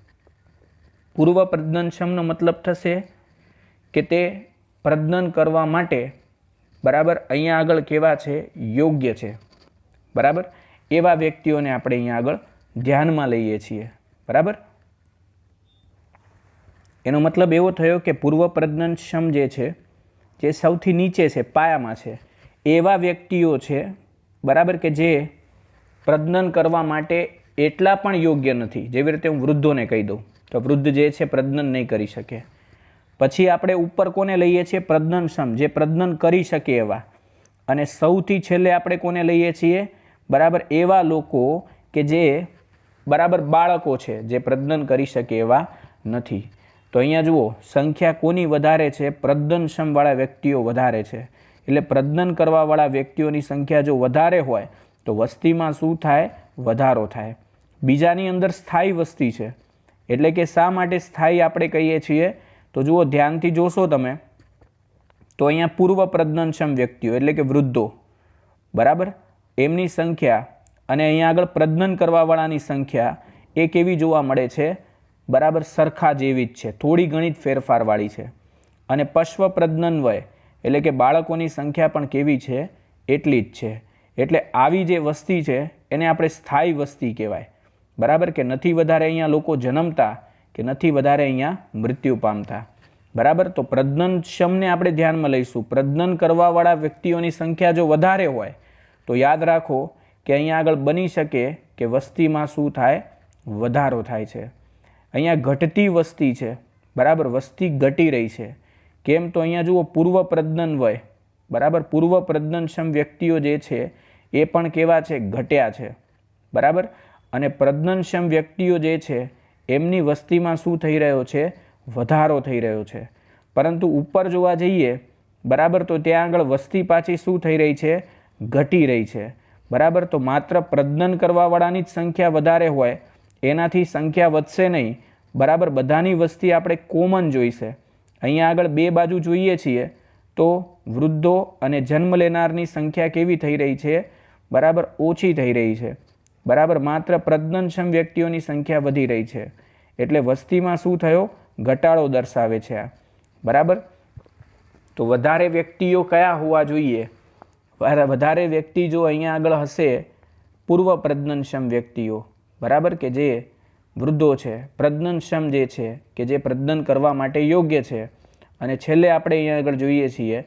પૂર્વ પ્રજનનક્ષમનો મતલબ થશે કે તે પ્રજનન કરવા માટે, બરાબર, અહીંયા આગળ કેવા છે? યોગ્ય છે. બરાબર, એવા વ્યક્તિઓને આપણે અહીંયા આગળ ધ્યાનમાં લઈએ છીએ. બરાબર, એનો મતલબ એવો થયો કે પૂર્વ પ્રજનનક્ષમ જે છે, જે સૌથી નીચે છે, પાયામાં છે, એવા વ્યક્તિઓ છે. બરાબર, કે જે પ્રજનન કરવા માટે એટલા પણ યોગ્ય નથી. જેવી રીતે હું વૃદ્ધોને કહી દઉં તો વૃદ્ધ જે છે પ્રજનન નહીં કરી શકે. પછી આપણે ઉપર કોને લઈએ છીએ? પ્રજનનક્ષમ, જે પ્રજનન કરી શકે એવા. અને સૌથી છેલ્લે આપણે કોને લઈએ છીએ? બરાબર, એવા લોકો કે જે, બરાબર, બાળકો છે, જે પ્રજનન કરી શકે એવા નથી. તો અહીંયા જુઓ, સંખ્યા કોની વધારે છે? પ્રજનનક્ષમવાળા વ્યક્તિઓ વધારે છે. એટલે પ્રજનન કરવાવાળા વ્યક્તિઓની સંખ્યા જો વધારે હોય તો વસ્તીમાં શું થાય? વધારો થાય. બીજાની અંદર સ્થાયી વસ્તી છે. એટલે કે શા માટે સ્થાયી આપણે કહીએ છીએ? તો જુઓ, ધ્યાનથી જોશો તમે તો અહીંયા પૂર્વ પ્રજનનક્ષમ વ્યક્તિઓ એટલે કે વૃદ્ધો, બરાબર, એમની સંખ્યા અને અહીંયા આગળ પ્રજનન કરવાવાળાની સંખ્યા એ કેવી જોવા મળે છે? બરાબર, સરખા જેવી જ છે, થોડી ઘણી જ ફેરફારવાળી છે. અને પશ્વ પ્રજનન વય એટલે કે બાળકોની સંખ્યા પણ કેવી છે? એટલી જ છે. એટલે આવી જે વસ્તી છે એને આપણે સ્થાયી વસ્તી કહેવાય. બરાબર, કે નથી વધારે અહીંયા લોકો જન્મતા કે નથી વધારે અહીંયા મૃત્યુ પામતા. બરાબર, તો પ્રજનનક્ષમને આપણે ધ્યાનમાં લઈશું. પ્રજનન કરવાવાળા વ્યક્તિઓની સંખ્યા જો વધારે હોય તો યાદ રાખો કે અહીંયા આગળ બની શકે કે વસ્તીમાં શું થાય? વધારો થાય છે. અહીંયા ઘટતી વસ્તી છે. બરાબર, વસ્તી ઘટી રહી છે. કેમ? તો અહીંયા જુઓ, પૂર્વ પ્રજનન વય, બરાબર, પૂર્વ પ્રજનનક્ષમ વ્યક્તિઓ જે છે એ પણ કેવા છે? ઘટ્યા છે. બરાબર, અને પ્રજનનક્ષમ વ્યક્તિઓ જે છે એમની વસ્તીમાં શું થઈ રહ્યો છે? વધારો થઈ રહ્યો છે. પરંતુ ઉપર જોવા જઈએ, બરાબર, તો ત્યાં આગળ વસ્તી પાછી શું થઈ રહી છે? ઘટી રહી છે. બરાબર, તો માત્ર પ્રજનન કરવાવાળાની જ સંખ્યા વધારે હોય એનાથી સંખ્યા વધશે નહીં. બરાબર, બધાની વસ્તી આપણે કોમન જોઈશે. અહીંયા આગળ બે બાજુ જોઈએ છીએ તો વૃદ્ધો અને જન્મ લેનારની સંખ્યા કેવી થઈ રહી છે? બરાબર, ઓછી થઈ રહી છે. બરાબર, માત્ર પ્રજનનક્ષમ વ્યક્તિઓની સંખ્યા વધી રહી છે. એટલે વસ્તીમાં શું થયો? ઘટાડો દર્શાવે છે આ. બરાબર, તો વધારે વ્યક્તિઓ કયા હોવા જોઈએ? વધારે વ્યક્તિ જો અહીંયા આગળ હશે પૂર્વ પ્રજનનક્ષમ વ્યક્તિઓ. બરાબર, કે જે વૃદ્ધો છે, પ્રજનનક્ષમ જે છે કે જે પ્રજનન કરવા માટે યોગ્ય છે. અને છેલ્લે આપણે અહીંયા આગળ જોઈએ છીએ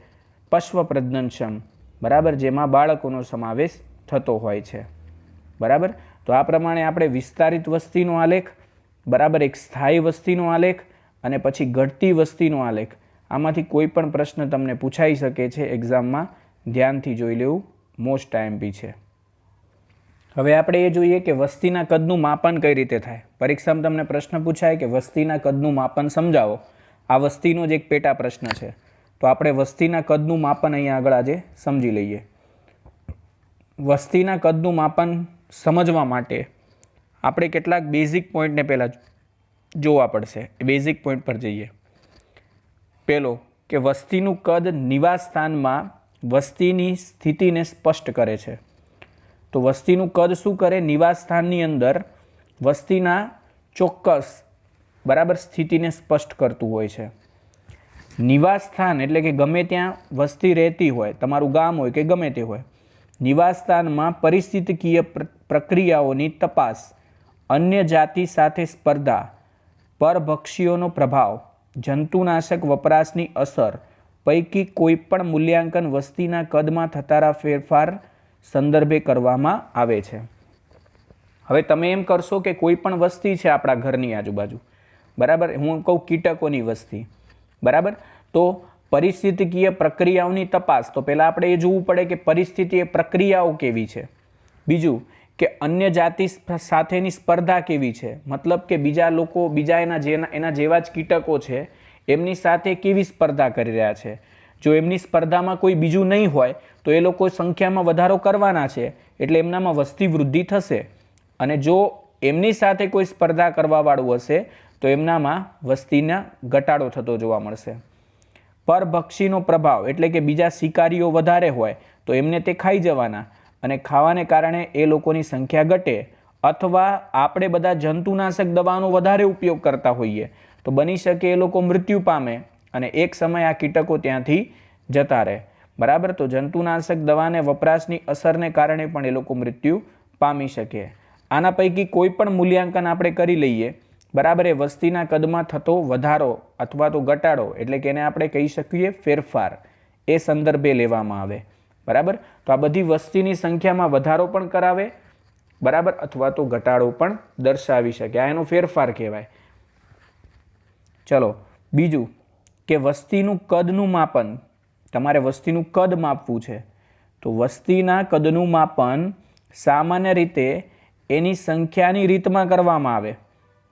પશ્વ પ્રજનનક્ષમ. બરાબર, જેમાં બાળકોનો સમાવેશ થતો હોય છે. બરાબર, તો આ પ્રમાણે આપણે વિસ્તારિત વસ્તીનો આલેખ, બરાબર, એક સ્થાયી વસ્તીનો આલેખ અને પછી ઘટતી વસ્તીનો આલેખ, આમાંથી કોઈ પણ પ્રશ્ન તમને પૂછાઈ શકે છે એક્ઝામમાં. ધ્યાનથી જોઈ લેવું, મોસ્ટ આઈએમપી છે. હવે આપણે એ જોઈએ કે વસ્તીના કદનું માપન કઈ રીતે થાય. પરીક્ષામાં તમને પ્રશ્ન પૂછાય કે વસ્તીના કદનું માપન સમજાવો. આ વસ્તીનો જ એક પેટા પ્રશ્ન છે. તો આપણે વસ્તીના કદનું માપન અહીંયા આગળ આજે સમજી લઈએ. વસ્તીના કદનું માપન સમજવા માટે આપણે કેટલાક બેઝિક પોઈન્ટને પહેલાં જોવા પડશે. એ બેઝિક પોઈન્ટ પર જઈએ. પહેલો કે વસ્તીનું કદ નિવાસ સ્થાનમાં વસ્તીની સ્થિતિને સ્પષ્ટ કરે છે. તો વસ્તીનું કદ શું કરે? નિવાસ સ્થાનની અંદર વસ્તીના ચોક્કસ બરાબર સ્થિતિને સ્પષ્ટ કરતું હોય છે. નિવાસ સ્થાન એટલે કે ગમે ત્યાં વસ્તી રહેતી હોય, તમારું ગામ હોય કે ગમે તે હોય, નિવાસ સ્થાનમાં પરિસ્થિતિકીય પ્રક્રિયાઓની તપાસ, અન્ય જાતિ સાથે સ્પર્ધા, પરભક્ષીઓનો પ્રભાવ, જંતુનાશક વપરાશની અસર પૈકી કોઈ પણ મૂલ્યાંકન વસ્તીના કદમાં થતા ફેરફાર સંદર્ભે કરવામાં આવે છે. હવે તમે એમ કરશો કે કોઈ પણ વસ્તી છે આપણા ઘરની આજુબાજુ, બરાબર, હું કહું કીટકોની વસ્તી, બરાબર, તો પરિસ્થિતિકીય પ્રક્રિયાઓની તપાસ, તો પહેલાં આપણે એ જોવું પડે કે પરિસ્થિતિએ પ્રક્રિયાઓ કેવી છે. બીજું કે અન્ય જાતિ સાથેની સ્પર્ધા કેવી છે, મતલબ કે બીજા લોકો, બીજા એના જેવા જ કીટકો છે એમની સાથે કેવી સ્પર્ધા કરી રહ્યા છે. જો એમની સ્પર્ધામાં કોઈ બીજું નહીં હોય તો એ લોકો સંખ્યામાં વધારો કરવાના છે, એટલે એમનામાં વસ્તી વૃદ્ધિ થશે. અને જો એમની સાથે કોઈ સ્પર્ધા કરવાવાળું હશે તો એમનામાં વસ્તીના ઘટાડો થતો જોવા મળશે. પરભક્ષીનો પ્રભાવ એટલે કે બીજા શિકારીઓ વધારે હોય તો એમને તે ખાઈ જવાના, અને ખાવાને કારણે એ લોકોની સંખ્યા ઘટે. અથવા આપણે બધા જંતુનાશક દવાનો વધારે ઉપયોગ કરતા હોઈએ તો બની શકે એ લોકો મૃત્યુ પામે અને એક સમય આ કીટકો ત્યાંથી જતા રહે, બરાબર. તો જંતુનાશક દવાને વપરાશની અસરને કારણે પણ એ લોકો મૃત્યુ પામી શકે. આના પૈકી કોઈ પણ મૂલ્યાંકન આપણે કરી લઈએ, બરાબર, એ વસ્તીના કદમાં થતો વધારો અથવા તો ઘટાડો એટલે કે એને આપણે કહી શકીએ ફેરફાર, એ સંદર્ભે લેવામાં આવે, બરાબર. તો આ બધી વસ્તીની સંખ્યામાં વધારો પણ કરાવે, બરાબર, અથવા તો ઘટાડો પણ દર્શાવી શકે. આ એનો ફેરફાર કહેવાય. ચલો બીજું કે વસ્તીનું કદનું માપન. તમારે વસ્તીનું કદ માપવું છે તો વસ્તીના કદનું માપન સામાન્ય રીતે એની સંખ્યાની રીતમાં કરવામાં આવે,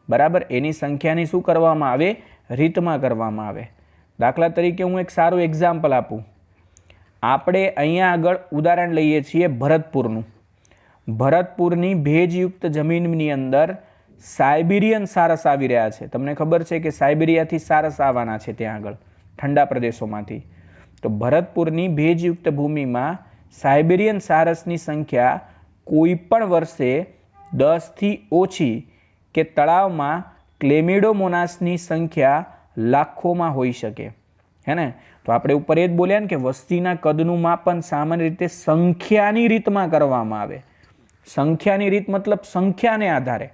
બરાબર. એની સંખ્યાની શું કરવામાં આવે? રીતમાં કરવામાં આવે. દાખલા તરીકે હું એક સારું એક્ઝામ્પલ આપું. આપણે અહીંયા આગળ ઉદાહરણ લઈએ છીએ ભરતપુરનું. ભરતપુરની ભેજયુક્ત જમીનની અંદર સાયબિરિયન સારસ આવી રહ્યા છે. તમને ખબર છે કે સાયબિરિયાથી સારસ આવવાના છે ત્યાં આગળ, ઠંડા પ્રદેશોમાંથી. તો ભરતપુરની ભેજયુક્ત ભૂમિમાં સાયબિરિયન સારસની સંખ્યા કોઈ પણ વર્ષે 10થી ઓછી કે તળાવમાં ક્લેમિડોમોનાસની સંખ્યા લાખોમાં હોઈ શકે, હે ને. તો આપણે ઉપર એ જ બોલ્યા ને કે વસ્તીના કદનું માપન સામાન્ય રીતે સંખ્યાની રીતમાં કરવામાં આવે. સંખ્યાની રીત મતલબ સંખ્યાને આધારે,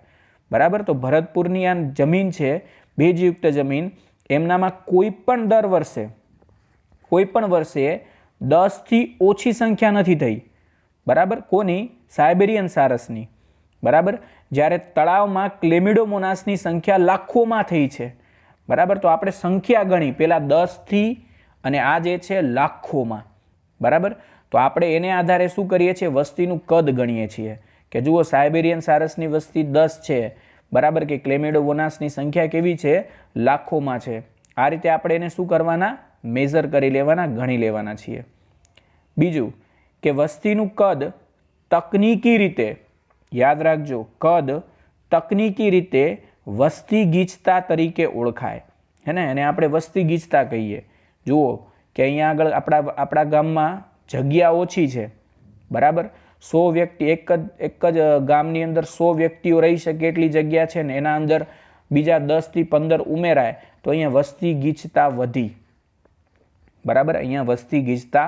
બરાબર. તો ભરતપુરની આ જમીન છે, ભેજયુક્ત જમીન, એમનામાં કોઈ પણ વર્ષે 10થી ઓછી સંખ્યા નથી થઈ, બરાબર. કોની? સાયબેરિયન સારસની, બરાબર. જ્યારે તળાવમાં ક્લેમિડોમોનાસની સંખ્યા લાખોમાં થઈ છે, બરાબર. તો આપણે સંખ્યા ગણી પહેલા 10થી અને આ જે છે લાખોમાં, બરાબર. તો આપણે એને આધારે શું કરીએ છીએ? વસ્તીનું કદ ગણીએ છીએ કે જુઓ સાયબેરિયન સારસની વસ્તી 10 છે, બરાબર, કે ક્લેમિડોમોનાસની સંખ્યા કેવી છે? લાખોમાં છે. આ રીતે આપણે એને શું કરવાના? મેઝર કરી લેવાના, ગણી લેવાના છીએ. બીજું કે વસ્તીનું કદ તકનીકી રીતે, યાદ રાખજો, કદ તકનીકી રીતે વસ્તી ગીચતા તરીકે ઓળખાય, હે ને. એને આપણે વસ્તી ગીચતા કહીએ. જુઓ કે અહીંયા આગળ આપણા ગામમાં જગ્યા ઓછી છે, બરાબર. 100 વ્યક્તિ એક જ ગામની અંદર 100 વ્યક્તિઓ રહી શકે એટલી જગ્યા છે ને, એના અંદર બીજા 10 થી 15 ઉમેરાય તો અહીંયા વસ્તી ગીચતા વધી, બરાબર. અહીંયા વસ્તી ગીચતા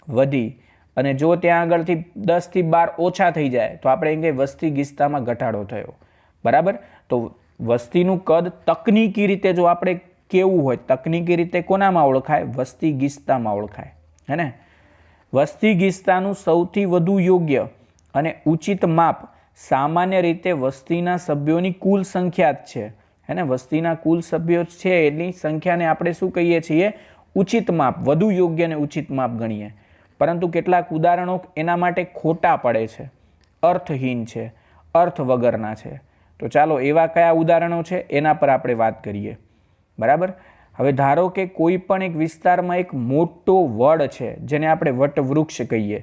વધી. અને જો ત્યાં આગળથી 10 થી 12 ઓછા થઈ જાય તો આપણે એમ કહીએ વસ્તી ગીચતામાં ઘટાડો થયો, બરાબર. તો વસ્તીનું કદ તકનીકી રીતે જો આપણે કેવું હોય, તકનીકી રીતે કોનામાં ઓળખાય? વસ્તી ગીચતામાં ઓળખાય, હે ને. વસ્તી ગીચતાનું સૌથી વધુ યોગ્ય અને ઉચિત માપ સામાન્ય રીતે વસ્તીના સભ્યોની કુલ સંખ્યા જ છે, હે ને. વસ્તીના કુલ સભ્યો છે એની સંખ્યાને આપણે શું કહીએ છીએ? ઉચિત માપ, વધુ યોગ્ય અને ઉચિત માપ ગણીએ. પરંતુ કેટલાક ઉદાહરણો એના માટે ખોટા પડે છે, અર્થહીન છે, અર્થ વગરના છે. તો ચાલો એવા કયા ઉદાહરણો છે એના પર આપણે વાત કરીએ, બરાબર. હવે ધારો કે કોઈ પણ એક વિસ્તારમાં એક મોટો વડ છે જેને આપણે વટવૃક્ષ કહીએ,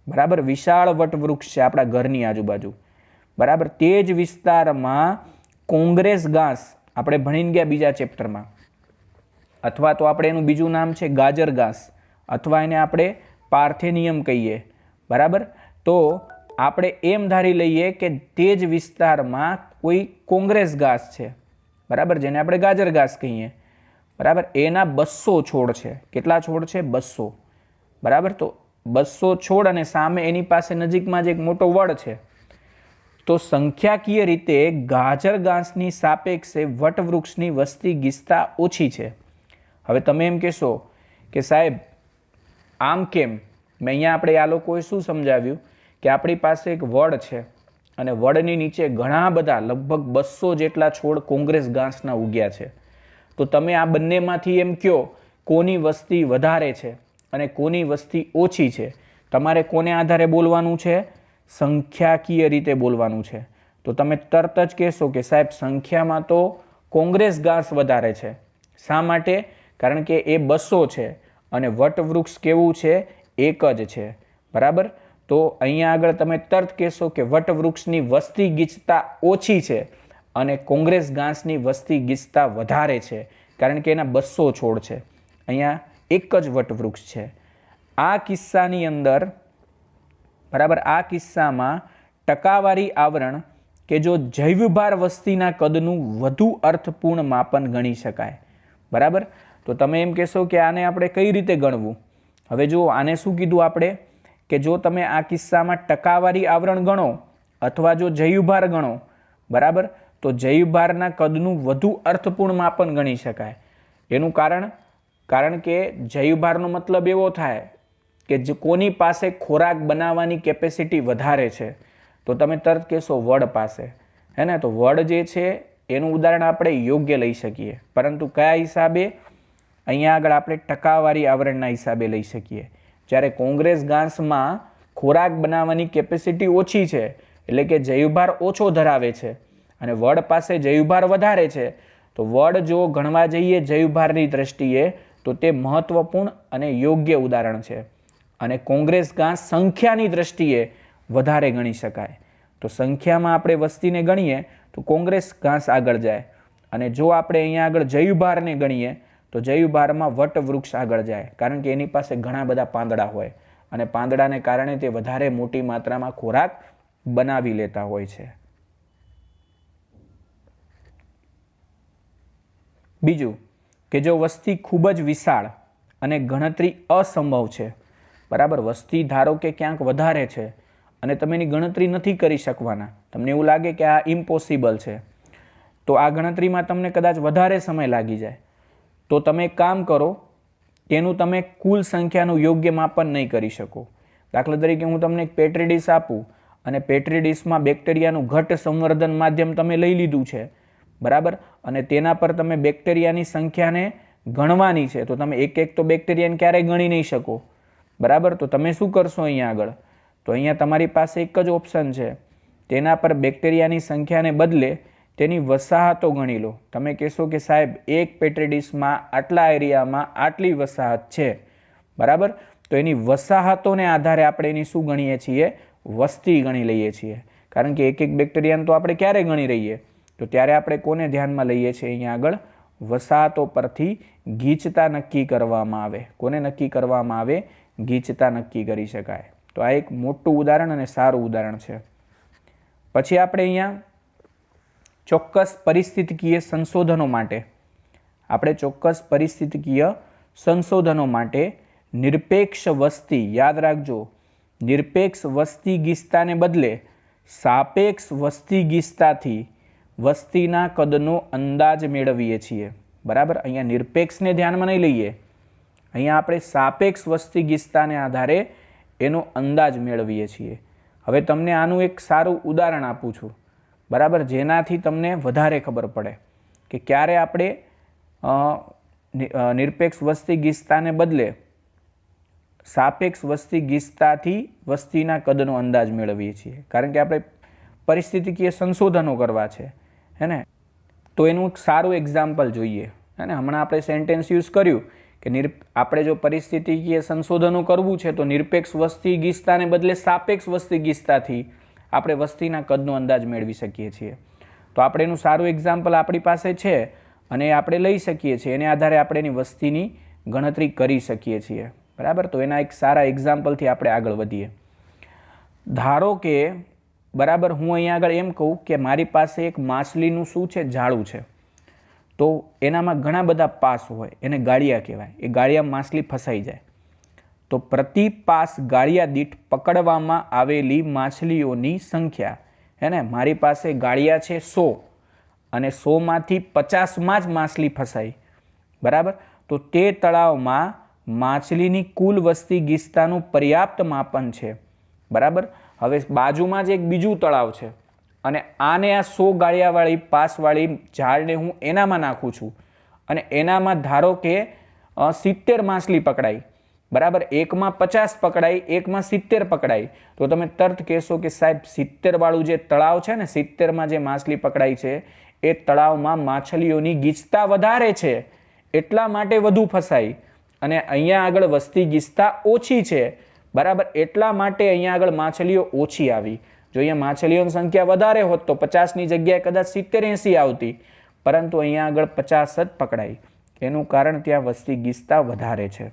બરાબર. વિશાળ વટવૃક્ષ છે આપણા ઘરની આજુબાજુ, બરાબર. તે જ વિસ્તારમાં કોંગ્રેસ ઘાસ આપણે ભણીને ગયા બીજા ચેપ્ટરમાં, અથવા તો આપણે એનું બીજું નામ છે ગાજર ઘાસ, અથવા એને આપણે પાર્થેનિયમ કહીએ, બરાબર. તો આપણે એમ ધારી લઈએ કે તે જ વિસ્તારમાં કોઈ કોંગ્રેસ ઘાસ છે, બરાબર, જેને આપણે ગાજર ઘાસ કહીએ, બરાબર, એના 200 છોડ છે. કેટલા છોડ છે? 200, બરાબર. તો 200 છોડ અને સામે એની પાસે નજીકમાં જ એક મોટો વડ છે. તો સંખ્યાકીય રીતે ગાજર ઘાસની સાપેક્ષે વટવૃક્ષની વસ્તી ગીચતા ઓછી છે. હવે તમે એમ કહેશો કે સાહેબ આમ કેમ? મેં અહીંયા આપણે આ લોકોએ શું સમજાવ્યું કે આપણી પાસે એક વડ છે અને વડની નીચે ઘણા બધા લગભગ 200 જેટલા છોડ કોંગ્રેસ ઘાસના ઉગ્યા છે. તો તમે આ બંનેમાંથી એમ કહો કોની વસ્તી વધારે છે અને કોની વસ્તી ઓછી છે. તમારે કોને આધારે બોલવાનું છે? સંખ્યાકીય રીતે બોલવાનું છે. તો તમે તરત જ કહેશો કે સાહેબ સંખ્યામાં તો કોંગ્રેસ ઘાસ વધારે છે. શા માટે? કારણ કે એ 200 છે અને વટવૃક્ષ કેવું છે? એક જ છે, બરાબર. તો અહીંયા આગળ તમે તરત કહેશો કે વટવૃક્ષની વસ્તી ગીચતા ઓછી છે અને કોંગ્રેસ ઘાસની વસ્તી ગીચતા વધારે છે, કારણ કે એના 200 છોડ છે. અહીંયા એક જ વટવૃક્ષ છે. આ કિસ્સાની અંદર, બરાબર, આ કિસ્સામાં ટકાવારી આવરણ કે જો જૈવભાર વસ્તીના કદનું વધુ અર્થપૂર્ણ માપન ગણી શકાય, બરાબર. તો તમે એમ કહેશો કે આને આપણે કઈ રીતે ગણવું? હવે જો આને શું કીધું આપણે કે જો તમે આ કિસ્સામાં ટકાવારી આવરણ ગણો અથવા જો જૈવભાર ગણો, બરાબર, તો જૈવભારના કદનું વધુ અર્થપૂર્ણ માપન ગણી શકાય. એનું કારણ કે જૈવભારનો મતલબ એવો થાય કે જે કોની પાસે ખોરાક બનાવવાની કેપેસિટી વધારે છે. તો તમે તરત કહેશો વડ પાસે, હે ને. તો વડ જે છે એનું ઉદાહરણ આપણે યોગ્ય લઈ શકીએ, પરંતુ કયા હિસાબે? અહીંયા આગળ આપણે ટકાવારી આવરણના હિસાબે લઈ શકીએ. જ્યારે કોંગ્રેસ ઘાસમાં ખોરાક બનાવવાની કેપેસિટી ઓછી છે, એટલે કે જૈવભાર ઓછો ધરાવે છે, અને વડ પાસે જૈવભાર વધારે છે. તો વડ જો ગણવા જઈએ જૈવભારની દ્રષ્ટિએ તો તે મહત્વપૂર્ણ અને યોગ્ય ઉદાહરણ છે, અને કોંગ્રેસ ઘાસ સંખ્યાની દ્રષ્ટિએ વધારે ગણી શકાય. તો સંખ્યામાં આપણે વસ્તીને ગણીએ તો કોંગ્રેસ ઘાસ આગળ જાય, અને જો આપણે અહીંયા આગળ જૈવભારને ગણીએ તો જૈવભારમાં વટવૃક્ષ આગળ જાય, કારણ કે એની પાસે ઘણા બધા પાંદડા હોય અને પાંદડાને કારણે તે વધારે મોટી માત્રામાં ખોરાક બનાવી લેતા હોય છે. બીજું કે જો વસ્તી ખૂબ જ વિશાળ અને ગણતરી અસંભવ છે, બરાબર, વસ્તી ધારો કે ક્યાંક વધારે છે અને તમે એની ગણતરી નથી કરી શકવાના, તમને એવું લાગે કે આ ઇમ્પોસિબલ છે, તો આ ગણતરીમાં તમને કદાચ વધારે સમય લાગી જાય, તો તમે એક કામ કરો, તેનું તમે કુલ સંખ્યાનું યોગ્ય માપન નહીં કરી શકો. દાખલા તરીકે હું તમને એક પેટ્રી ડીશ આપું અને પેટ્રી ડીશમાં બેક્ટેરિયાનું ઘટ સંવર્ધન માધ્યમ તમે લઈ લીધું છે, બરાબર, અને તેના પર તમે બેક્ટેરિયાની સંખ્યાને ગણવાની છે, તો તમે એક એક તો બેક્ટેરિયાને ક્યારેય ગણી નહીં શકો, બરાબર. તો તમે શું કરશો અહીંયા આગળ? તો અહીંયા તમારી પાસે એક જ ઓપ્શન છે, તેના પર બેક્ટેરિયાની સંખ્યાને બદલે તેની વસાહતો ગણી લો. તમે કહેશો કે સાહેબ એક પેટ્રી ડીશમાં આટલા એરિયામાં આટલી વસાહત છે, બરાબર. તો એની વસાહતોને આધારે આપણે એની શું ગણીએ છીએ? વસ્તી ગણી લઈએ છીએ, કારણ કે એક એક બેક્ટેરિયાને તો આપણે ક્યારે ગણી રહીએ? તો ત્યારે આપણે કોને ધ્યાનમાં લઈએ છીએ? અહીંયા આગળ વસાહતો પરથી ગીચતા નક્કી કરવામાં આવે. કોને નક્કી કરવામાં આવે? ગીચતા નક્કી કરી શકાય. તો આ એક મોટું ઉદાહરણ અને સારું ઉદાહરણ છે. પછી આપણે અહીંયા ચોક્કસ પરિસ્થિતિકીય સંશોધનો માટે નિરપેક્ષ વસ્તી, યાદ રાખજો, નિરપેક્ષ વસ્તી ગીચતાને બદલે સાપેક્ષ વસ્તી ગીચતાથી વસ્તીના કદનો અંદાજ મેળવીએ છીએ, બરાબર. અહીંયા નિરપેક્ષને ધ્યાનમાં નહીં લઈએ, અહીંયા આપણે સાપેક્ષ વસ્તી ગીચતાને આધારે એનો અંદાજ મેળવીએ છીએ. હવે તમને આનું એક સારું ઉદાહરણ આપું છું, બરાબર, જેનાથી તમને વધારે ખબર પડે કે ક્યારે આપણે નિરપેક્ષ વસ્તી ગીચતાને બદલે સાપેક્ષ વસ્તી ગીચતાથી વસ્તીના કદનો અંદાજ મેળવીએ છીએ, કારણ કે આપણે પરિસ્થિતિકીય સંશોધનો કરવા છે, હે ને. તો એનું એક સારું એક્ઝામ્પલ જોઈએ, હે ને. હમણાં આપણે સેન્ટેન્સ યુઝ કર્યું કે આપણે જો પરિસ્થિતિકીય સંશોધનો કરવું છે તો નિરપેક્ષ વસ્તી ગીચતાને બદલે સાપેક્ષ વસ્તી ગીચતાથી આપણે વસ્તીના કદનો અંદાજ મેળવી શકીએ છીએ. તો આપણે એનું સારું એક્ઝામ્પલ આપણી પાસે છે અને આપણે લઈ શકીએ છીએ, એને આધારે આપણે એની વસ્તીની ગણતરી કરી શકીએ છીએ, બરાબર. તો એના એક સારા એક્ઝામ્પલથી આપણે આગળ વધીએ. ધારો કે બરાબર હું અહીંયા આગળ એમ કહું કે મારી પાસે એક માછલીનું શું છે, જાળું છે, તો એનામાં ઘણા બધા પાસ હોય, એને ગાળિયા કહેવાય. એ ગાળિયા માછલી ફસાઈ જાય તો પ્રતિ પાસ ગાળિયા દીઠ પકડવામાં આવેલી માછલીઓની સંખ્યા, હે ને, મારી પાસે ગાળિયા છે 100 અને 100માંથી 50માં જ માછલી ફસાઈ, બરાબર, તો તે તળાવમાં માછલીની કુલ વસ્તી ગીચતાનું પર્યાપ્ત માપન છે, બરાબર. હવે બાજુમાં જ એક બીજું તળાવ છે અને આને આ 100 ગાળિયાવાળી પાસવાળી ઝાડને હું એનામાં નાખું છું અને એનામાં ધારો કે 70 માછલી પકડાઈ, બરાબર, એકમાં 50 પકડાઈ, એકમાં 70 પકડાઈ, તો તમે તરત કહેશો કે સાહેબ 70 વાળું જે તળાવ છે ને, 70માં જે માછલી પકડાઈ છે એ તળાવમાં માછલીઓની ગીચતા વધારે છે એટલા માટે વધુ ફસાઈ, અને અહીંયા આગળ વસ્તી ગીચતા ઓછી છે, બરાબર, એટલા માટે અહીંયા આગળ માછલીઓ ઓછી આવી. જો અહીંયા માછલીઓની સંખ્યા વધારે હોત તો 50ની જગ્યાએ કદાચ 70-80 આવતી, પરંતુ અહીંયા આગળ 50 જ પકડાઈ. એનું કારણ ત્યાં વસ્તી ગીચતા વધારે છે,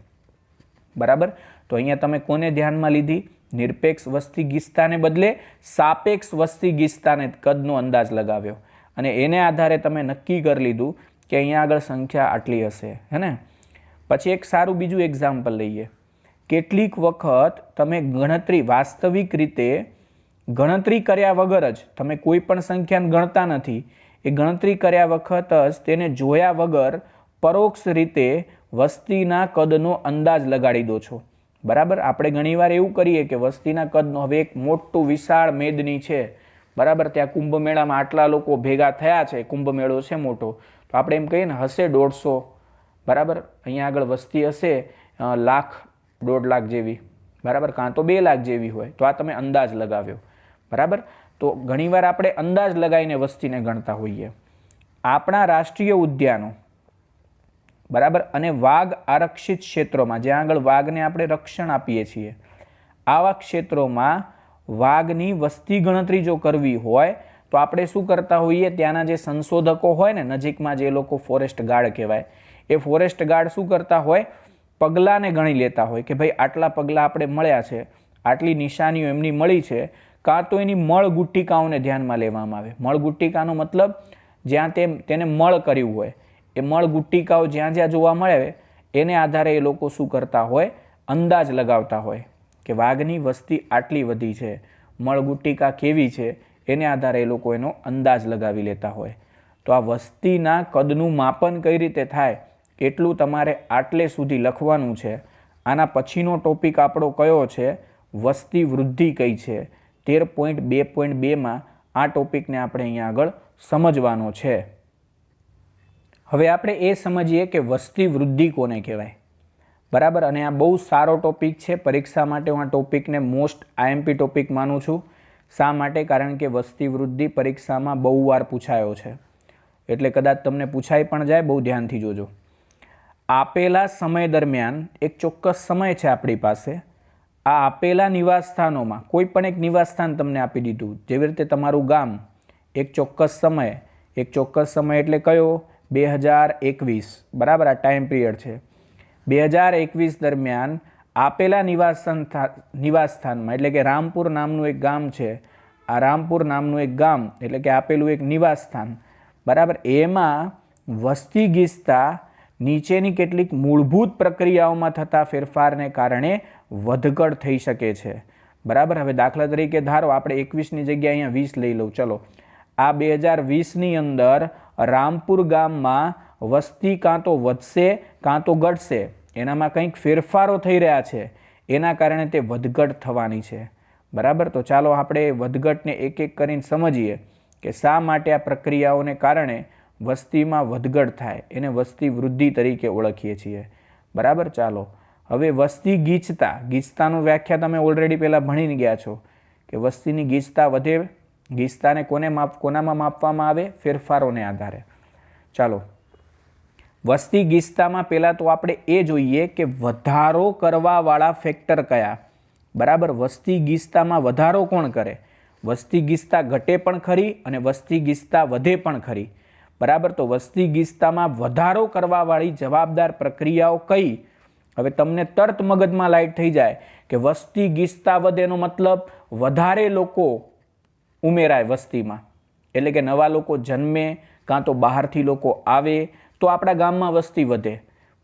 બરાબર. તો અહીંયા તમે કોને ધ્યાનમાં લીધી? નિરપેક્ષ વસ્તી ગીચતાને બદલે સાપેક્ષ વસ્તી ગીચતાને કદનો અંદાજ લગાવ્યો અને એને આધારે તમે નક્કી કરી લીધું કે અહીંયા આગળ સંખ્યા આટલી હશે, હે ને. પછી એક સારું બીજું એક્ઝામ્પલ લઈએ. કેટલીક વખત તમે ગણતરી, વાસ્તવિક રીતે ગણતરી કર્યા વગર જ, તમે કોઈ પણ સંખ્યાને ગણતા નથી, એ ગણતરી કર્યા વખત જ તેને જોયા વગર પરોક્ષ રીતે વસ્તીના કદનો અંદાજ લગાડી દો છો, બરાબર. આપણે ઘણીવાર એવું કરીએ કે વસ્તીના કદનો, હવે એક મોટું વિશાળ મેદની છે, બરાબર, ત્યાં કુંભ મેળામાં આટલા લોકો ભેગા થયા છે, કુંભ મેળો છે મોટો, તો આપણે એમ કહીએ ને હશે 150, બરાબર, અહીંયા આગળ વસ્તી હશે 1 લાખ 1.5 લાખ જેવી, બરાબર, કાં તો 2 લાખ જેવી હોય, તો આ તમે અંદાજ લગાવ્યો, બરાબર. તો ઘણીવાર આપણે અંદાજ લગાવીને વસ્તીને ગણતા હોઈએ. આપણા રાષ્ટ્રીય ઉદ્યાનો, બરાબર, અને વાઘ આરક્ષિત ક્ષેત્રોમાં, જ્યાં આગળ વાઘને આપણે રક્ષણ આપીએ છીએ, આવા ક્ષેત્રોમાં વાઘની વસ્તી ગણતરી જો કરવી હોય તો આપણે શું કરતા હોઈએ, ત્યાંના જે સંશોધકો હોય ને, નજીકમાં જે લોકો ફોરેસ્ટ ગાર્ડ કહેવાય, એ ફોરેસ્ટ ગાર્ડ શું કરતા હોય, પગલાંને ગણી લેતા હોય કે ભાઈ આટલા પગલાં આપણે મળ્યા છે, આટલી નિશાનીઓ એમની મળી છે, કાં તો એની મળ ગુટ્ટિકાઓને ધ્યાનમાં લેવામાં આવે. મળ ગુટ્ટિકાનો મતલબ જ્યાં તેને મળ કર્યું હોય, એ મળ ગુટ્ટિકાઓ જ્યાં જ્યાં જોવા મળે એને આધારે એ લોકો શું કરતા હોય, અંદાજ લગાવતા હોય કે વાઘની વસ્તી આટલી વધી છે, મળ ગુટ્ટિકા કેવી છે, એને આધારે એ લોકો એનો અંદાજ લગાવી લેતા હોય. તો આ વસ્તીના કદનું માપન કઈ રીતે થાય એટલું તમારે આટલે સુધી લખવાનું છે. આના પછીનો ટોપિક આપણો કયો છે, વસ્તી વૃદ્ધિ કઈ છે, 13.2.2માં આ ટોપિકને આપણે અહીંયા આગળ સમજવાનો છે. હવે આપણે એ સમજીએ કે વસ્તી વૃદ્ધિ કોને કહેવાય, બરાબર. અને આ બહુ સારો ટોપિક છે, પરીક્ષા માટે હું આ ટોપિકને મોસ્ટ IMP ટોપિક માનું છું. શા માટે? કારણ કે વસ્તી વૃદ્ધિ પરીક્ષામાં બહુ વાર પૂછાયો છે, એટલે કદાચ તમને પૂછાઈ પણ જાય, બહુ ધ્યાનથી જોજો. આપેલા સમય દરમિયાન, એક ચોક્કસ સમય છે આપણી પાસે, આ આપેલા નિવાસ સ્થાનોમાં કોઈ પણ એક નિવાસ સ્થાન તમને આપી દીધું, જેવી રીતે તમારું ગામ, એક ચોક્કસ સમય એટલે કયો, 2021, બરાબર, આ ટાઈમ પિરિયડ છે. 2021 દરમિયાન આપેલા નિવાસ સ્થાનમાં, એટલે કે રામપુર નામનું એક ગામ છે, આ રામપુર નામનું એક ગામ એટલે કે આપેલું એક નિવાસ સ્થાન, બરાબર, એમાં વસ્તી ગીચતા નીચેની કેટલીક મૂળભૂત પ્રક્રિયાઓમાં થતા ફેરફારને કારણે વધઘટ થઈ શકે છે, બરાબર. હવે દાખલા તરીકે ધારો આપણે 21ની જગ્યાએ અહીંયા 20 લઈ લઉં, ચલો. આ 2020ની અંદર રામપુર ગામમાં વસ્તી કાં તો વધશે કાં તો ઘટશે, એનામાં કંઈક ફેરફારો થઈ રહ્યા છે, એના કારણે તે વધઘટ થવાની છે, બરાબર. તો ચાલો આપણે વધઘટને એક એક કરીને સમજીએ કે શા માટે આ પ્રક્રિયાઓને કારણે વસ્તીમાં વધઘટ થાય, એને વસ્તી વૃદ્ધિ તરીકે ઓળખીએ છીએ, બરાબર. ચાલો હવે વસ્તી ગીચતાનું વ્યાખ્યા તમે ઓલરેડી પહેલાં ભણી ગયા છો કે વસ્તીની ગીચતા વધે, ગીચતાને કોનામાં માપવામાં આવે, ફેરફારોને આધારે. ચાલો વસ્તી ગીચતામાં પહેલાં તો આપણે એ જોઈએ કે વધારો કરવાવાળા ફેક્ટર કયા, બરાબર. વસ્તી ગીચતામાં વધારો કોણ કરે, વસ્તી ગીચતા ઘટે પણ ખરી અને વસ્તી ગીચતા વધે પણ ખરી, બરાબર. તો વસ્તી ગીચતામાં વધારો કરવાવાળી જવાબદાર પ્રક્રિયાઓ કઈ? હવે તમને તરત મગજમાં લાઈટ થઈ જાય કે વસ્તી ગીચતા વધેનો મતલબ વધારે લોકો ઉમેરાય વસ્તીમાં, એટલે કે નવા લોકો જન્મે કાં તો બહારથી લોકો આવે તો આપણા ગામમાં વસ્તી વધે,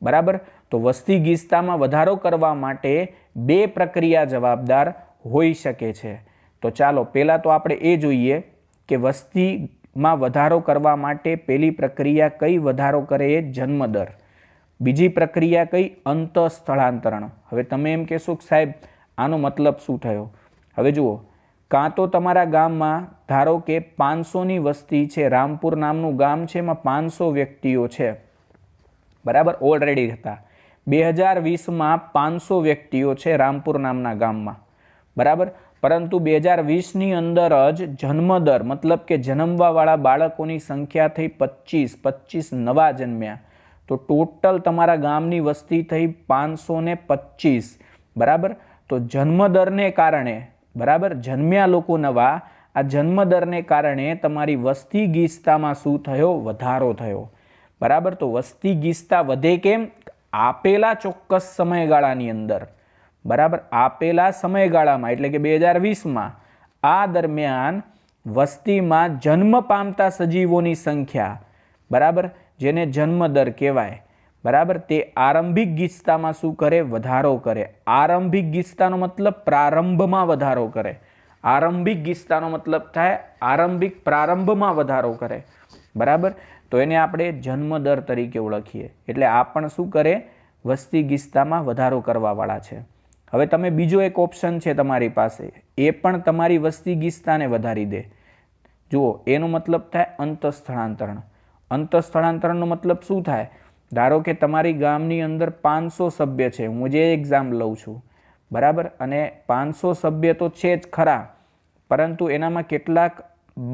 બરાબર. તો વસ્તી ગીચતામાં વધારો કરવા માટે બે પ્રક્રિયા જવાબદાર હોઈ શકે છે. તો ચાલો પહેલાં તો આપણે એ જોઈએ કે વસ્તીમાં વધારો કરવા માટે પહેલી પ્રક્રિયા કઈ વધારો કરે એ જન્મદર. બીજી પ્રક્રિયા કઈ? અંતઃસ્થળાંતરણ. હવે તમે એમ કહેશો કે સાહેબ આનો મતલબ શું થયો? હવે જુઓ, કાં તો તમારા ગામમાં ધારો કે 500ની વસ્તી છે, રામપુર નામનું ગામ છે, એમાં 500 વ્યક્તિઓ છે, બરાબર, ઓલરેડી હતા. 2020માં 500 વ્યક્તિઓ છે રામપુર નામના ગામમાં, બરાબર. પરંતુ 2020ની અંદર જ જન્મદર મતલબ કે જન્મવાવાળા બાળકોની સંખ્યા થઈ 25 નવા જન્મ્યા. તો ટોટલ તમારા ગામની વસ્તી થઈ 525, બરાબર. તો જન્મદરને કારણે, બરાબર, જન્મ્યા લોકો નવા, આ જન્મદરને કારણે તમારી વસ્તી ગીચતામાં શું થયો? વધારો થયો, બરાબર. તો વસ્તી ગીચતા વધે કેમ? આપેલા ચોક્કસ સમયગાળાની અંદર, બરાબર, આપેલા સમયગાળામાં એટલે કે 2020માં આ દરમિયાન વસ્તીમાં જન્મ પામતા સજીવોની સંખ્યા, બરાબર, જેને જન્મદર કહેવાય, બરાબર, તે આરંભિક ગીચતામાં શું કરે? વધારો કરે. આરંભિક ગીચતાનો મતલબ પ્રારંભમાં વધારો કરે. આરંભિક ગીચતાનો મતલબ થાય આરંભિક પ્રારંભમાં વધારો કરે, બરાબર. તો એને આપણે જન્મદર તરીકે ઓળખીએ. એટલે આ પણ શું કરે? વસ્તી ગીચતામાં વધારો કરવાવાળા છે. હવે તમે બીજો એક ઓપ્શન છે તમારી પાસે, એ પણ તમારી વસ્તી ગીચતાને વધારી દે. જુઓ, એનો મતલબ થાય અંતઃસ્થળાંતરણ. અંતઃસ્થળાંતરણનો મતલબ શું થાય? ધારો કે તમારી ગામની અંદર 500 સભ્ય છે, હું જે એક્ઝામ લઉં છું, બરાબર, અને 500 સભ્ય તો છે જ ખરા, પરંતુ એનામાં કેટલાક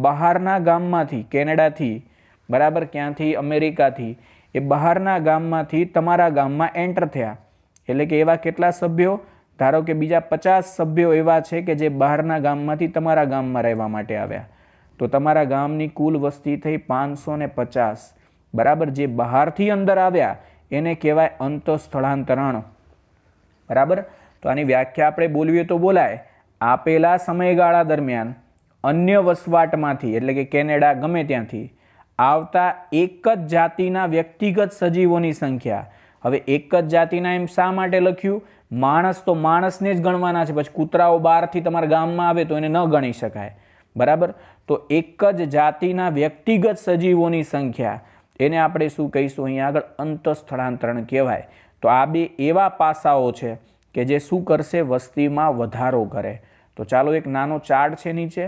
બહારના ગામમાંથી, કેનેડાથી, બરાબર, ક્યાંથી? અમેરિકાથી, એ બહારના ગામમાંથી તમારા ગામમાં એન્ટર થયા. એટલે કે એવા કેટલા સભ્યો? ધારો કે બીજા 50 સભ્યો એવા છે કે જે બહારના ગામમાંથી તમારા ગામમાં રહેવા માટે આવ્યા. તો તમારા ગામની કુલ વસ્તી થઈ 550, બરાબર. જે બહારથી અંદર આવ્યા એને કહેવાય અંતઃસ્થળાંતરણ, બરાબર. તો આની વ્યાખ્યા આપણે બોલવીએ તો બોલાય, આપેલા સમયગાળા દરમિયાન અન્ય વસવાટમાંથી એટલે કે કેનેડા ગમે ત્યાંથી આવતા એક જ જાતિના વ્યક્તિગત સજીવોની સંખ્યા. હવે એક જ જાતિના એમ શા માટે લખ્યું? માણસ તો માણસને જ ગણવાના છે, પછી કૂતરાઓ બહારથી તમારા ગામમાં આવે તો એને ન ગણી શકાય, બરાબર. તો એક જ જાતિના વ્યક્તિગત સજીવોની સંખ્યા, એને આપણે શું કહીશું? અહીંયા આગળ અંતઃસ્થળાંતરણ કહેવાય. તો આ બે એવા પાસાઓ છે કે જે શું કરશે? વસ્તીમાં વધારો કરે. તો ચાલો એક નાનો ચાર્ટ છે નીચે,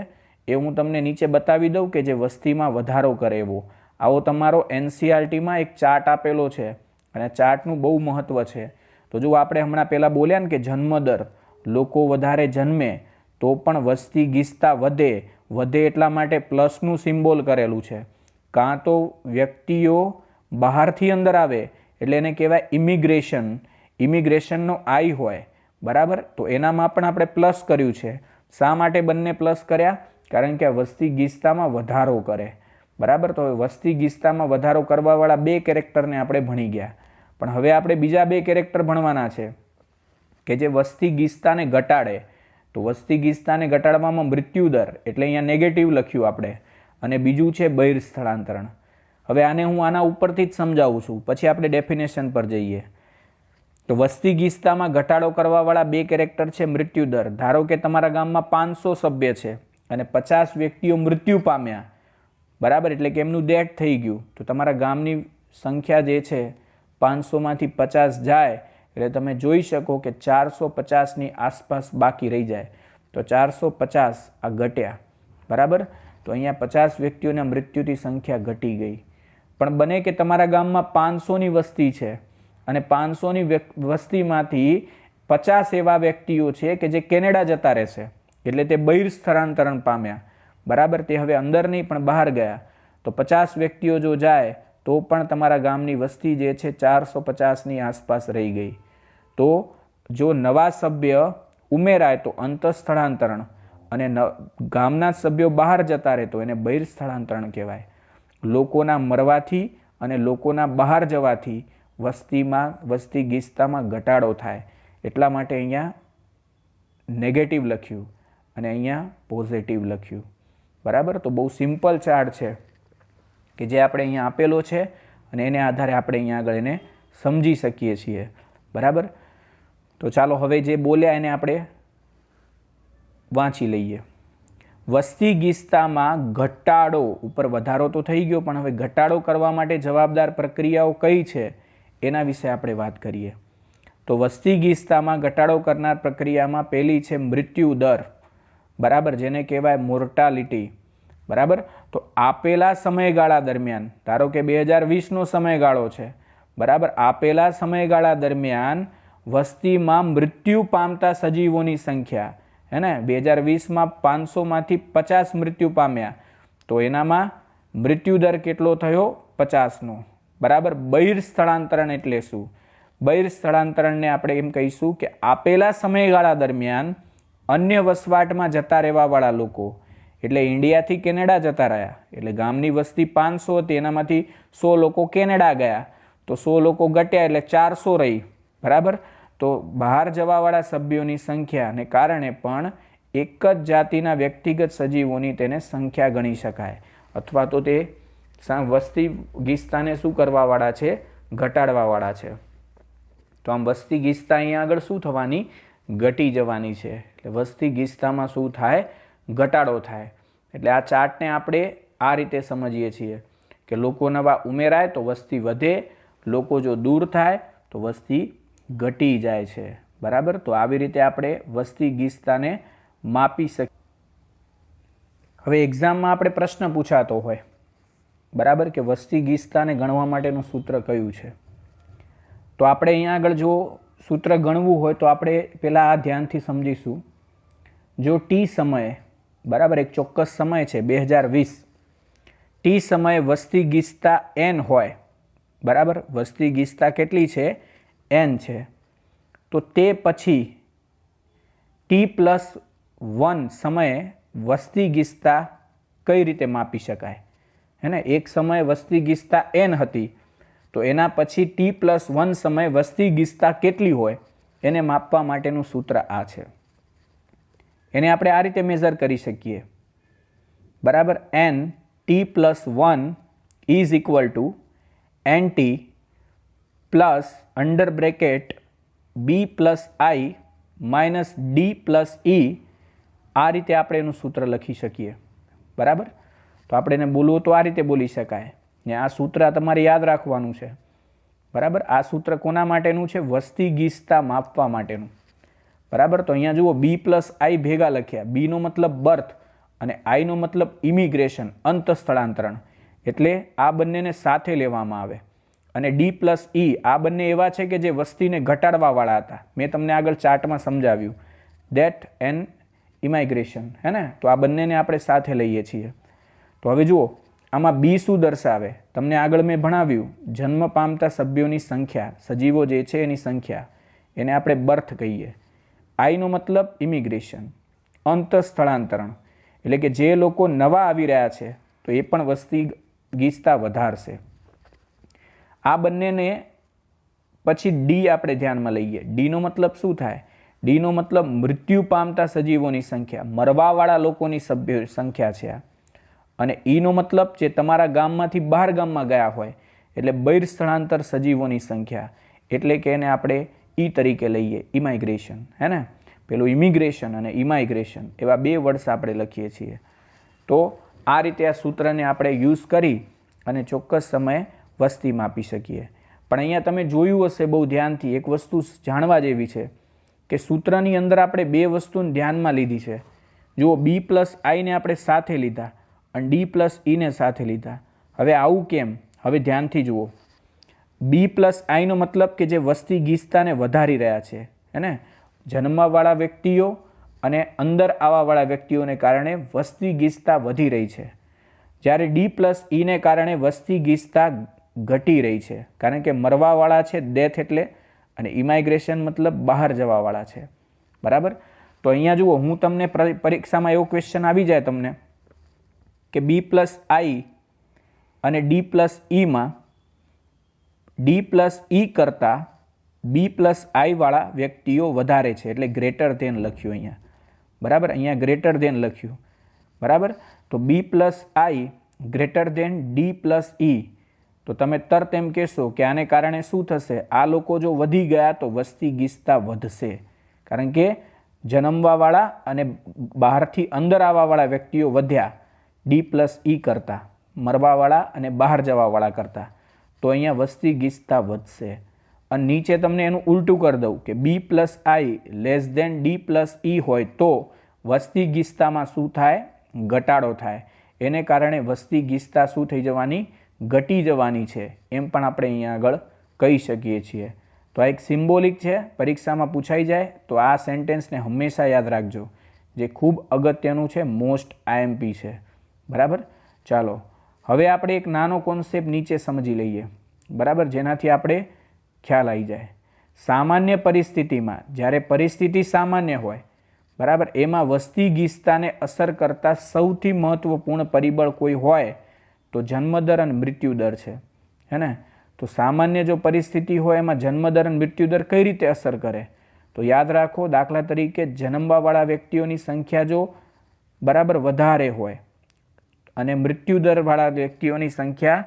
એ હું તમને નીચે બતાવી દઉં કે જે વસ્તીમાં વધારો કરે એવો. આવો તમારો NCERTમાં એક ચાર્ટ આપેલો છે અને ચાર્ટનું બહુ મહત્વ છે. તો જો આપણે હમણાં પહેલાં બોલ્યા ને કે જન્મદર, લોકો વધારે જન્મે તો પણ વસ્તી ગીચતા વધે. વધે એટલા માટે પ્લસનું સિમ્બોલ કરેલું છે. કાં તો વ્યક્તિઓ બહારથી અંદર આવે એટલે એને કહેવાય ઇમિગ્રેશન. ઇમિગ્રેશનનો આઈ હોય, બરાબર. તો એનામાં પણ આપણે પ્લસ કર્યું છે. શા માટે બંને પ્લસ કર્યા? કારણ કે આ વસ્તી ગીચતામાં વધારો કરે, બરાબર. તો હવે વસ્તી ગીચતામાં વધારો કરવાવાળા બે કેરેક્ટરને આપણે ભણી ગયા, પણ હવે આપણે બીજા બે કેરેક્ટર ભણવાના છે કે જે વસ્તી ગીચતાને ઘટાડે. તો વસ્તી ગીચતાને ઘટાડવામાં મૃત્યુદર એટલે અહીંયા નેગેટિવ લખ્યું આપણે, અને બીજું છે બહિર્સ્થળાંતરણ. હવે આને હું આના ઉપરથી જ સમજાવું છું, પછી આપણે ડેફિનેશન પર જઈએ. તો વસ્તી ગીચતામાં ઘટાડો કરવાવાળા બે કેરેક્ટર છે મૃત્યુદર. ધારો કે તમારા ગામમાં 500 સભ્ય છે અને 50 વ્યક્તિઓ મૃત્યુ પામ્યા, બરાબર, એટલે કે એમનું ડેથ થઈ ગયું. તો તમારા ગામની સંખ્યા જે છે 500માંથી 50 જાય એટલે તમે જોઈ શકો કે 450ની આસપાસ બાકી રહી જાય. તો 450 આ ઘટ્યા, બરાબર. તો અહીંયા 50 વ્યક્તિઓના મૃત્યુથી સંખ્યા ઘટી ગઈ. પણ બને કે તમારા ગામમાં 500ની વસ્તી છે અને 500ની વસ્તીમાંથી 50 એવા વ્યક્તિઓ છે કે જે કેનેડા જતા રહેશે, એટલે તે બહિર્સ્થળાંતરણ પામ્યા, બરાબર. તે હવે અંદર નહીં પણ બહાર ગયા. તો 50 વ્યક્તિઓ જો જાય તો પણ તમારા ગામની વસ્તી જે છે 450ની આસપાસ રહી ગઈ. તો જો નવા સભ્ય ઉમેરાય તો અંતઃસ્થળાંતરણ, અને ગામના સભ્યો બહાર જતા રહે તો એને બહિર્સ્થળાંતરણ કહેવાય. લોકોના મરવાથી અને લોકોના બહાર જવાથી વસ્તી ગીચતામાં ઘટાડો થાય, એટલા માટે અહીંયા નેગેટિવ લખ્યું. અને અહીંયા પોઝિટિવ લખ્યું. બરાબર, તો બહુ સિમ્પલ ચાર્ટ છે કે જે આપણે અહીંયા આપેલો છે અને એને આધારે આપણે અહીંયા આગળ એને સમજી શકીએ છીએ. બરાબર, તો ચાલો હવે જે બોલ્યા એને આપણે વાંચી લઈએ. વસ્તી ગીચતામાં ઘટાડો, ઉપર વધારો તો થઈ ગયો, પણ હવે ઘટાડો કરવા માટે જવાબદાર પ્રક્રિયાઓ કઈ છે એના વિશે આપણે વાત કરીએ. તો વસ્તી ગીચતામાં ઘટાડો કરનાર પ્રક્રિયામાં પહેલી છે મૃત્યુ દર. બરાબર, જેને કહેવાય મોર્ટાલિટી. બરાબર, તો આપેલા સમયગાળા દરમિયાન, ધારો કે 2020નો સમયગાળો છે. બરાબર, આપેલા સમયગાળા દરમિયાન વસ્તીમાં મૃત્યુ પામતા સજીવોની સંખ્યા, હે ને, 2020માં 500માંથી 50 મૃત્યુ પામ્યા, તો એનામાં મૃત્યુદર કેટલો થયો? 50નો. બરાબર, બહિર સ્થળાંતરણ એટલે શું? બહિર સ્થળાંતરણને આપણે એમ કહીશું કે આપેલા સમયગાળા દરમિયાન અન્ય વસવાટમાં જતા રહેવાવાળા લોકો, એટલે ઇન્ડિયાથી કેનેડા જતા રહ્યા, એટલે ગામની વસ્તી 500 હતી, એનામાંથી 100 લોકો કેનેડા ગયા, તો 100 લોકો ઘટ્યા એટલે 400 રહી. બરાબર, તો બહાર જવાવાળા સભ્યોની સંખ્યાને કારણે પણ એક જ જાતિના વ્યક્તિગત સજીવોની તેને સંખ્યા ગણી શકાય, અથવા તો તે વસ્તી ગીચતાને શું કરવાવાળા છે? ઘટાડવાવાળા છે. તો આમ વસ્તી ગીચતા અહીંયા આગળ શું થવાની? ઘટી જવાની છે. એટલે વસ્તી ગીચતામાં શું થાય? ઘટાડો થાય. એટલે આ ચાર્ટને આપણે આ રીતે સમજીએ છીએ કે લોકો નવા ઉમેરાય તો વસ્તી વધે, લોકો જો દૂર થાય તો વસ્તી ઘટી જાય છે. બરાબર, તો આવી રીતે આપણે વસ્તી ગીચતાને માપી શકીએ. હવે એક્ઝામમાં આપણે પ્રશ્ન પૂછાતો હોય, બરાબર, કે વસ્તી ગીચતાને ગણવા માટેનું સૂત્ર કયું છે? તો આપણે અહીંયા આગળ જો સૂત્ર ગણવું હોય તો આપણે પહેલાં આ ધ્યાનથી સમજીશું. જો ટી સમયે, બરાબર, એક ચોક્કસ સમય છે 2020, ટી સમયે વસ્તી ગીચતા n હોય, બરાબર, વસ્તી ગીચતા કેટલી છે? n છે. તો તે પછી t+1 સમયે વસ્તી ગીચતા કઈ રીતે માપી શકાય? હે ને, એક સમયે વસ્તી ગીચતા n હતી, તો એના પછી t+1 સમયે વસ્તી ગીચતા કેટલી હોય એને માપવા માટેનું સૂત્ર આ છે. એને આપણે આ રીતે મેઝર કરી શકીએ. બરાબર, n(t+1) is equal two nt plus under bracket b+i minus d+e. આ રીતે આપણે એનું સૂત્ર લખી શકીએ. બરાબર, તો આપણે એને બોલવું તો આ રીતે બોલી શકાય ને આ સૂત્ર તમારે યાદ રાખવાનું છે. બરાબર, આ સૂત્ર કોના માટેનું છે? વસ્તી ગીચતા માપવા માટેનું. બરાબર, તો અહીંયા જુઓ b+i ભેગા લખ્યા. b નો મતલબ બર્થ અને i નો મતલબ ઇમિગ્રેશન, અંત સ્થળાંતરણ, એટલે આ બંનેને સાથે લેવામાં આવે. અને d+e આ બંને એવા છે કે જે વસ્તીને ઘટાડવાવાળા હતા. મેં તમને આગળ ચાર્ટમાં સમજાવ્યું, ડેથ એન્ડ ઇમાઇગ્રેશન, હે ને, તો આ બંનેને આપણે સાથે લઈએ છીએ. તો હવે જુઓ આમાં બી શું દર્શાવે? તમને આગળ મેં ભણાવ્યું, જન્મ પામતા સભ્યોની સંખ્યા, સજીવો જે છે એની સંખ્યા, એને આપણે બર્થ કહીએ. આઈનો મતલબ ઇમિગ્રેશન, અંત સ્થળાંતરણ, એટલે કે જે લોકો નવા આવી રહ્યા છે તો એ પણ વસ્તી ગીચતા વધારશે. આ બંનેને પછી ડી આપણે ધ્યાનમાં લઈએ. ડીનો મતલબ શું થાય? ડીનો મતલબ મૃત્યુ પામતા સજીવોની સંખ્યા, મરવાવાળા લોકોની સંખ્યા છે આ. અને ઈનો મતલબ જે તમારા ગામમાંથી બહાર ગામમાં ગયા હોય, એટલે બહિર સ્થળાંતર સજીવોની સંખ્યા, એટલે કે એને આપણે ઈ તરીકે લઈએ, ઇમાઇગ્રેશન, હે ને. પેલું ઇમિગ્રેશન અને ઇમાઇગ્રેશન એવા બે વર્ડ્સ આપણે લખીએ છીએ. તો આ રીતે આ સૂત્રને આપણે યુઝ કરી અને ચોક્કસ સમયે વસ્તી માપી શકીએ. પણ અહીંયા તમે જોયું હશે બહુ ધ્યાનથી, એક વસ્તુ જાણવા જેવી છે કે સૂત્રની અંદર આપણે બે વસ્તુને ધ્યાનમાં લીધી છે. જુઓ, b+i ને આપણે સાથે લીધા અને d+e ને સાથે લીધા. હવે આવું કેમ? હવે ધ્યાનથી જુઓ. b+i નો મતલબ કે જે વસ્તી ગીચતાને વધારી રહ્યા છે, હે ને, જન્મવાળા વ્યક્તિઓ અને અંદર આવવાવાળા વ્યક્તિઓને કારણે વસ્તી ગીચતા વધી રહી છે. જ્યારે d+e ને કારણે વસ્તી ગીચતા ઘટી રહી છે, કારણ કે મરવાવાળા છે, ડેથ એટલે, અને ઇમાઇગ્રેશન મતલબ બહાર જવાવાળા છે. બરાબર, તો અહીંયા જુઓ, હું તમને પરીક્ષામાં એવો ક્વેશ્ચન આવી જાય તમને કે b+i અને d+eમાં d+e કરતાં b+i વાળા વ્યક્તિઓ વધારે છે, એટલે ગ્રેટર ધેન લખ્યું અહીંયા. બરાબર, અહીંયા ગ્રેટર દેન લખ્યું, બરાબર. તો બી પ્લસ આઈ ગ્રેટર દેન ડી પ્લસ ઈ, તો તમે તરત એમ કહેશો કે આને કારણે શું થશે? આ લોકો જો વધી ગયા તો વસ્તી ગીચતા વધશે, કારણ કે જન્મવાવાળા અને બહારથી અંદર આવવાવાળા વ્યક્તિઓ વધ્યા ડી પ્લસ ઈ કરતાં, મરવાવાળા અને બહાર જવાવાળા કરતાં, તો અહીંયા વસ્તી ગીચતા વધશે. અને નીચે તમને એનું ઉલટું કરી દઉં કે બી પ્લસ આઈ લેસ દેન ડી પ્લસ ઈ હોય તો વસ્તી ગીચતામાં શું થાય? ઘટાડો થાય. એને કારણે વસ્તી ગીચતા શું થઈ જવાની? ઘટી જવાની છે, એમ પણ આપણે અહીંયા આગળ કહી શકીએ છીએ. તો આ એક સિમ્બોલિક છે, પરીક્ષામાં પૂછાઈ જાય તો આ સેન્ટેન્સને હંમેશા યાદ રાખજો, જે ખૂબ અગત્યનું છે, મોસ્ટ આઈએમપી છે, બરાબર. ચાલો હવે આપણે એક નાનો કોન્સેપ્ટ નીચે સમજી લઈએ, બરાબર, જેનાથી આપણે ખ્યાલ આવી જાય. સામાન્ય પરિસ્થિતિમાં, જ્યારે પરિસ્થિતિ સામાન્ય હોય, બરાબર, એમાં વસ્તી ગીચતાને અસર કરતા સૌથી મહત્વપૂર્ણ પરિબળ કોઈ હોય તો જન્મદર અને મૃત્યુદર છે, હે ને. તો સામાન્ય જો પરિસ્થિતિ હોય એમાં જન્મદર અને મૃત્યુદર કઈ રીતે અસર કરે? તો યાદ રાખો, દાખલા તરીકે જન્મવાવાળા વ્યક્તિઓની સંખ્યા જો બરાબર વધારે હોય અને મૃત્યુદરવાળા વ્યક્તિઓની સંખ્યા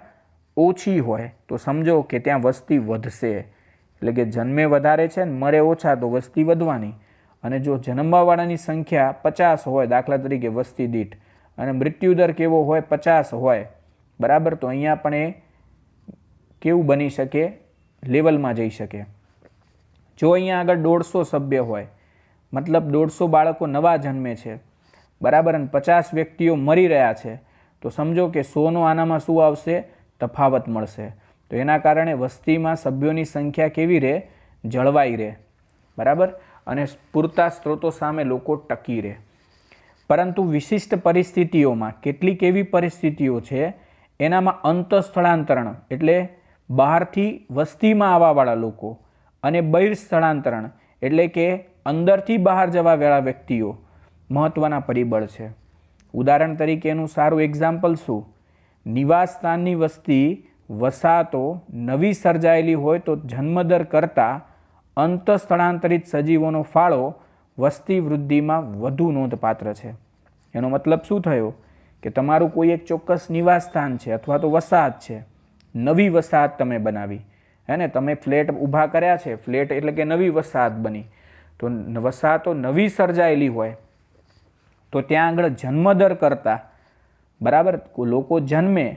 ઓછી હોય તો સમજો કે ત્યાં વસ્તી વધશે. એટલે કે જન્મે વધારે છે ને મરે ઓછા તો વસ્તી વધવાની. અને જો જન્મવાવાળાની સંખ્યા 50 હોય દાખલા તરીકે વસ્તી દીઠ, અને મૃત્યુદર કેવો હોય? 50 હોય, બરાબર, તો અહીંયા પણ એ કેવું બની શકે? લેવલમાં જઈ શકે. જો અહીંયા આગળ 150 સભ્ય હોય, મતલબ 150 બાળકો નવા જન્મે છે, બરાબર, અને 50 વ્યક્તિઓ મરી રહ્યા છે, તો સમજો કે 100નો આનામાં શું આવશે? તફાવત મળશે. તો એના કારણે વસ્તીમાં સભ્યોની સંખ્યા કેવી રહે? જળવાઈ રહે, બરાબર, અને પૂરતા સ્ત્રોતો સામે લોકો ટકી રહે. પરંતુ વિશિષ્ટ પરિસ્થિતિઓમાં કેટલીક એવી પરિસ્થિતિઓ છે એનામાં અંતઃસ્થળાંતરણ એટલે બહારથી વસ્તીમાં આવવાવાળા લોકો અને બહિર્સ્થળાંતરણ એટલે કે અંદરથી બહાર જવાવાળા વ્યક્તિઓ મહત્ત્વના પરિબળ છે. ઉદાહરણ તરીકે એનું સારું એક્ઝામ્પલ શું? નિવાસસ્થાનની વસ્તી વસાહતો નવી સર્જાયેલી હોય તો જન્મદર કરતાં અંતઃસ્થળાંતરિત સજીવોનો ફાળો વસ્તી વૃદ્ધિમાં વધુ નોંધપાત્ર છે. એનો મતલબ શું થયો? કે તમારું કોઈ એક ચોક્કસ નિવાસસ્થાન છે અથવા તો વસાહત છે, નવી વસાહત તમે બનાવી, હે ને, તમે ફ્લેટ ઊભા કર્યા છે, ફ્લેટ એટલે કે નવી વસાહત બની, તો વસાહતો નવી સર્જાયેલી હોય તો ત્યાં આગળ જન્મદર કરતાં, બરાબર, લોકો જન્મે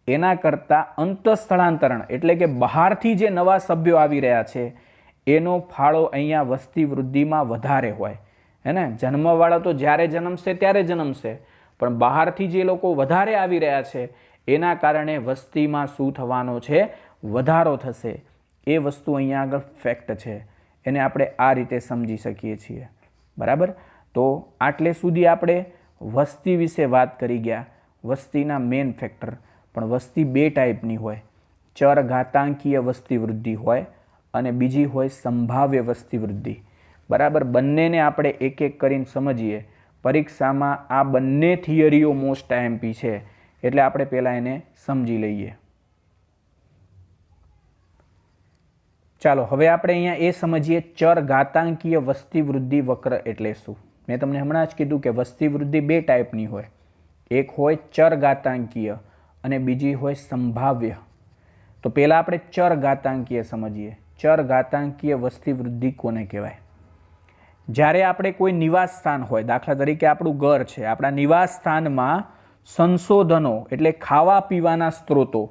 એના કરતાં અંતઃસ્થળાંતરણ એટલે કે બહારથી જે નવા સભ્યો આવી રહ્યા છે એનો ફાળો અહીંયા વસ્તી વૃદ્ધિમાં વધારે હોય, હે ને. જન્મવાળા તો જ્યારે જન્મશે ત્યારે જન્મશે, પણ બહારથી જે લોકો વધારે આવી રહ્યા છે એના કારણે વસ્તીમાં શું થવાનો છે? વધારો થશે. એ વસ્તુ અહીંયા આગળ ફેક્ટ છે, એને આપણે આ રીતે સમજી શકીએ છીએ, બરાબર. તો આટલે સુધી આપણે વસ્તી વિશે વાત કરી ગયા, વસ્તીના મેઇન ફેક્ટર. પણ વસ્તી બે ટાઈપની હોય, ચર ઘાતાંકીય વસ્તી વૃદ્ધિ હોય અને બીજી હોય સંભાવ્ય વસ્તી વૃદ્ધિ, બરાબર. બંનેને આપણે એક એક કરીને સમજીએ. પરીક્ષામાં આ બંને થિયરીઓ મોસ્ટ આઈએમપી છે, એટલે આપણે પહેલાં એને સમજી લઈએ. ચાલો હવે આપણે અહીંયા એ સમજીએ ચર ઘાતાંકીય વસ્તી વૃદ્ધિ વક્ર એટલે શું. મેં તમને હમણાં જ કીધું કે વસ્તી વૃદ્ધિ બે ટાઈપની હોય, એક હોય ચર ઘાતાંકીય અને બીજી હોય સંભાવ્ય. તો પહેલાં આપણે ચર ઘાતાંકીય સમજીએ. ચર ઘાતાંકીય વસ્તી વૃદ્ધિ કોને કહેવાય? જ્યારે આપણે કોઈ નિવાસ સ્થાન હોય, દાખલા તરીકે આપણું ઘર છે, આપણા નિવાસ સ્થાનમાં સંશોધનો એટલે ખાવા પીવાના સ્ત્રોતો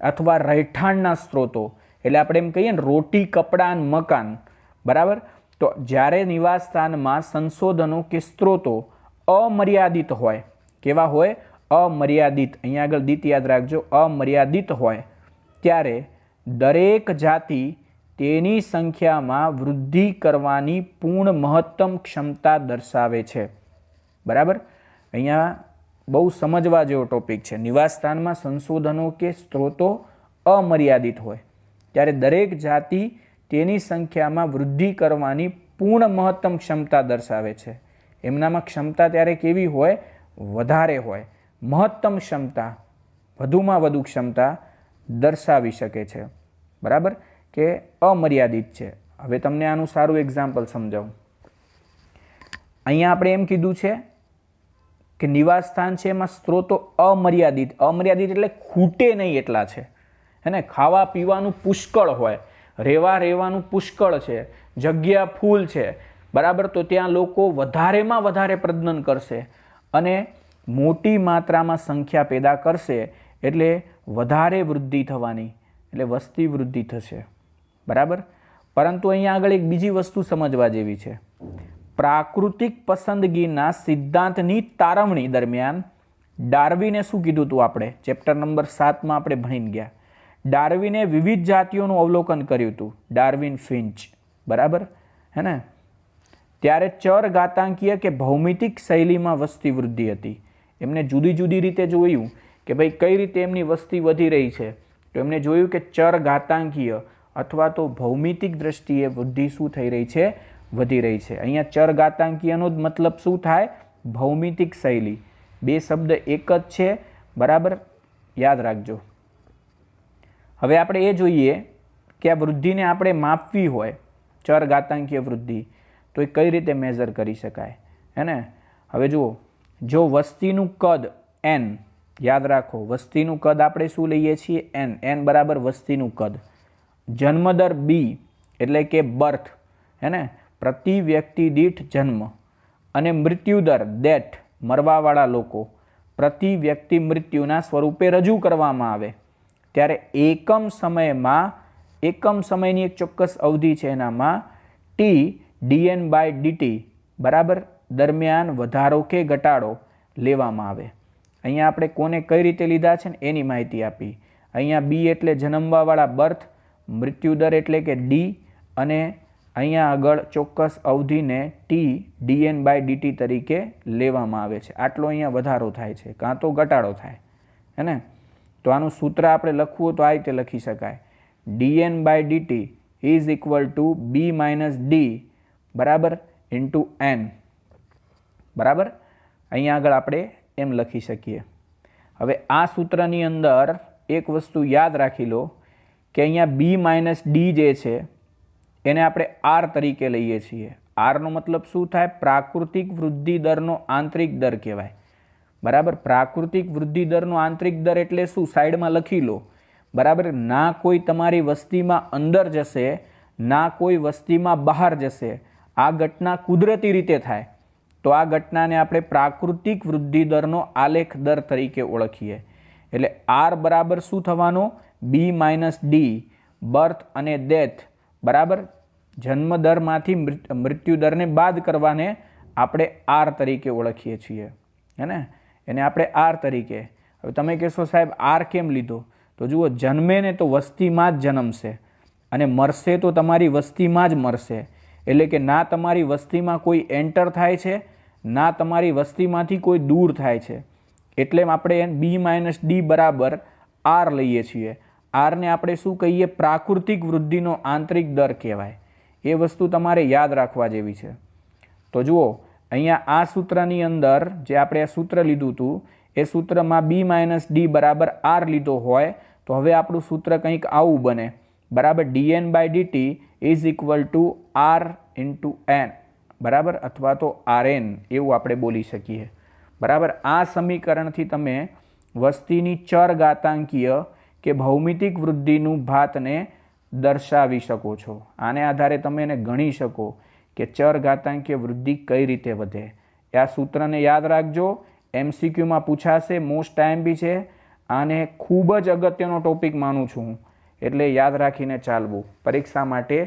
અથવા રહેઠાણના સ્ત્રોતો, એટલે આપણે એમ કહીએ ને રોટી, કપડાં, મકાન, બરાબર. તો જ્યારે નિવાસ સ્થાનમાં સંશોધનો કે સ્ત્રોતો અમર્યાદિત હોય, કેવા હોય? અમર્યાદિત. અહીંયા આગળ દીત યાદ રાખજો, અમર્યાદિત હોય, ત્યારે દરેક જાતિ તેની સંખ્યામાં વૃદ્ધિ કરવાની પૂર્ણ મહત્તમ ક્ષમતા દર્શાવે છે, બરાબર. અહીંયા બહુ સમજવા જેવો ટોપિક છે. નિવાસસ્થાનમાં સંશોધનો કે સ્ત્રોતો અમર્યાદિત હોય ત્યારે દરેક જાતિ તેની સંખ્યામાં વૃદ્ધિ કરવાની પૂર્ણ મહત્તમ ક્ષમતા દર્શાવે છે. એમનામાં ક્ષમતા ત્યારે કેવી હોય? વધારે હોય. મહત્તમ ક્ષમતા, વધુમાં વધુ ક્ષમતા દર્શાવી શકે છે, બરાબર, કે અમર્યાદિત છે. હવે તમને આનું સારું એક્ઝામ્પલ સમજાવું. અહીંયા આપણે એમ કીધું છે કે નિવાસ સ્થાન છે એમાં સ્ત્રોતો અમર્યાદિત એટલે ખૂટે નહીં એટલા છે, હે ને. ખાવા પીવાનું પુષ્કળ હોય, રહેવાનું પુષ્કળ છે, જગ્યા ફૂલ છે, બરાબર. તો ત્યાં લોકો વધારેમાં વધારે પ્રજનન કરશે અને મોટી માત્રામાં સંખ્યા પેદા કરશે, એટલે વધારે વૃદ્ધિ થવાની, એટલે વસ્તી વૃદ્ધિ થશે, બરાબર. પરંતુ અહીંયા આગળ એક બીજી વસ્તુ સમજવા જેવી છે. પ્રાકૃતિક પસંદગીના સિદ્ધાંતની તારવણી દરમિયાન ડાર્વિને શું કીધું હતું? આપણે ચેપ્ટર નંબર 7માં આપણે ભણીને ગયા. ડાર્વિને વિવિધ જાતિઓનું અવલોકન કર્યું હતું, ડાર્વિન ફિન્ચ, બરાબર, હે ને. ત્યારે ચર ઘાતાંકીય કે ભૌમિતિક શૈલીમાં વસ્તી વૃદ્ધિ હતી. એમને જુદી જુદી રીતે જોયું કે ભાઈ કઈ રીતે એમની વસ્તી વધી રહી છે. તો એમને જોયું કે ચર ઘાતાંકીય અથવા તો ભૌમિતિક દ્રષ્ટિએ વૃદ્ધિ શું થઈ રહી છે? વધી રહી છે. અહીંયા ચર ઘાતાંકીયનો જ મતલબ શું થાય? ભૌમિતિક શૈલી. બે શબ્દ એક જ છે, બરાબર, યાદ રાખજો. હવે આપણે એ જોઈએ કે આ વૃદ્ધિને આપણે માપવી હોય, ચર ઘાતાંકીય વૃદ્ધિ, તો એ કઈ રીતે મેઝર કરી શકાય, હે ને. હવે જુઓ, જો વસ્તીનું કદ n, યાદ રાખો વસ્તીનું કદ આપણે શું લઈએ છીએ? n બરાબર વસ્તીનું કદ. જન્મદર b એટલે કે બર્થ, હે ને, પ્રતિ વ્યક્તિ દીઠ જન્મ, અને મૃત્યુદર દેટ મરવાવાળા લોકો પ્રતિ વ્યક્તિ મૃત્યુના સ્વરૂપે રજૂ કરવામાં આવે, ત્યારે એકમ સમયની એક ચોક્કસ અવધિ છે એનામાં t dn/dt બરાબર દરમિયાન વધારો કે ઘટાડો લેવામાં આવે. અહીંયા આપણે કોને કઈ રીતે લીધા છે ને એની માહિતી આપી. અહીંયા b એટલે જન્મવાવાળા બર્થ, મૃત્યુદર એટલે કે d, અને અહીંયા આગળ ચોક્કસ અવધિને t dn/dt તરીકે લેવામાં આવે છે. આટલો અહીંયા વધારો થાય છે કાં તો ઘટાડો થાય, હે ને. તો આનું સૂત્ર આપણે લખવું હોય તો આ રીતે લખી શકાય, dn/dt is equal two b - d બરાબર ઇન્ટુ n, બરાબર. અહીંયા આગળ આપણે એમ લખી શકીએ. હવે આ સૂત્રની અંદર એક વસ્તુ યાદ રાખી લો કે અહીંયા b - d જે છે એને આપણે r તરીકે લઈએ છીએ. r નો મતલબ શું થાય? પ્રાકૃતિક વૃદ્ધિ દરનો આંતરિક દર કહેવાય, બરાબર. પ્રાકૃતિક વૃદ્ધિ દરનો આંતરિક દર એટલે શું? સાઈડમાં લખી લો, બરાબર. ના કોઈ તમારી વસ્તીમાં અંદર જશે, ના કોઈ વસ્તીમાં બહાર જશે. આ ઘટના કુદરતી રીતે થાય તો આ ઘટનાને આપણે પ્રાકૃતિક વૃદ્ધિ દરનો આલેખ દર તરીકે ઓળખીએ. એટલે r બરાબર શું થવાનો? b - d બર્થ અને ડેથ, બરાબર. જન્મ દરમાંથી મૃત્યુ દરને બાદ કરવાને આપણે r તરીકે ઓળખીએ છીએ, હે ને. એને આપણે r તરીકે. હવે તમે કહેશો સાહેબ r કેમ લીધો? તો જુઓ, જન્મે ને તો વસ્તીમાં જ જન્મશે અને મરશે તો તમારી વસ્તીમાં જ મરશે. એટલે કે ના તમારી વસ્તીમાં કોઈ એન્ટર થાય છે, ના તમારી વસ્તીમાંથી કોઈ દૂર થાય છે. એટલે આપણે b - d બરાબર r લઈએ છીએ. r ને આપણે શું કહીએ? પ્રાકૃતિક વૃદ્ધિનો આંતરિક દર કહેવાય. એ વસ્તુ તમારે યાદ રાખવા જેવી છે. તો જુઓ, અહીંયા આ સૂત્રની અંદર જે આપણે આ સૂત્ર લીધું હતું એ સૂત્રમાં b - d બરાબર r લીધો હોય તો હવે આપણું સૂત્ર કંઈક આવું બને, બરાબર. dn/dt is equal two r into n, બરાબર, અથવા તો rn એવું આપણે બોલી શકીએ, બરાબર. આ સમીકરણથી તમે વસ્તીની ચર ઘાતાંકીય કે ભૌમિતિક વૃદ્ધિનું ભાતને દર્શાવી શકો છો. આને આધારે તમે એને ગણી શકો કે ચર ઘાતાંકીય વૃદ્ધિ કઈ રીતે વધે. આ સૂત્રને યાદ રાખજો, MCQમાં પૂછાશે, મોસ્ટ ટાઈમ બી છે. આને ખૂબ જ અગત્યનો ટોપિક માનું છું હું, એટલે યાદ રાખીને ચાલવું, પરીક્ષા માટે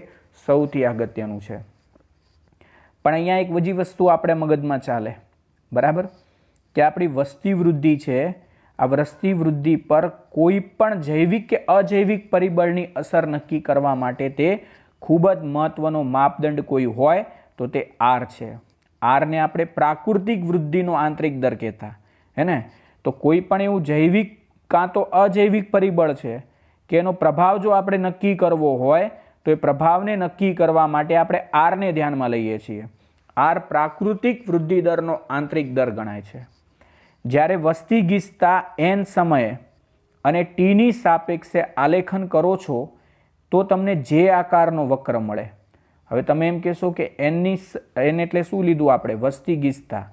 સૌથી અગત્યનું છે. પણ અહીંયા એક બીજી વસ્તુ આપણે મગજમાં ચાલે, બરાબર, કે આપણી વસ્તી વૃદ્ધિ છે, આ વસ્તી વૃદ્ધિ પર કોઈ પણ જૈવિક કે અજૈવિક પરિબળની અસર નક્કી કરવા માટે તે ખૂબ જ મહત્વનો માપદંડ કોઈ હોય તો તે r છે. r ને આપણે પ્રાકૃતિક વૃદ્ધિનો આંતરિક દર કહેતા, હે ને. તો કોઈ પણ એવું જૈવિક કાં તો અજૈવિક પરિબળ છે કે એનો પ્રભાવ જો આપણે નક્કી કરવો હોય તો એ પ્રભાવને નક્કી કરવા માટે આપણે r ને ધ્યાનમાં લઈએ છીએ. r પ્રાકૃતિક વૃદ્ધિ દરનો આંતરિક દર ગણાય છે. જ્યારે વસ્તી ગીચતા n સમયે અને t ની સાપેક્ષે આલેખન કરો છો તો તમને જે આકારનો વક્ર મળે. હવે તમે એમ કહેશો કે એન એટલે શું લીધું આપણે? વસ્તી ગીચતા.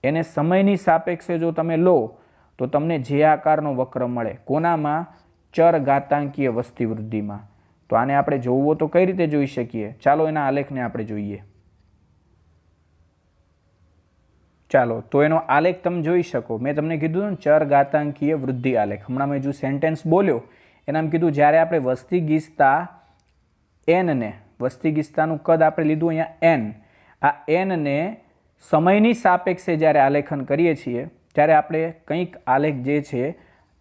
એને સમયની સાપેક્ષે જો તમે લો તો તમને જે આકારનો વક્ર મળે. કોનામાં? ચર ઘાતાંકીય વસ્તી વૃદ્ધિમાં. તો આને આપણે જોવો તો કઈ રીતે જોઈ શકીએ? ચાલો એના આલેખને આપણે જોઈએ. ચાલો, તો એનો આલેખ તમે જોઈ શકો. મેં તમને કીધું ને ચર ઘાતાંકીય વૃદ્ધિ આલેખ. હમણાં મેં જો સેન્ટેન્સ બોલ્યો એનામાં કીધું જ્યારે આપણે વસ્તી ગીચતા એનને, વસ્તી ગીચતાનું કદ આપણે લીધું અહીંયા એન, આ એનને સમયની સાપેક્ષે જ્યારે આલેખન કરીએ છીએ ત્યારે આપણે કંઈક આલેખ જે છે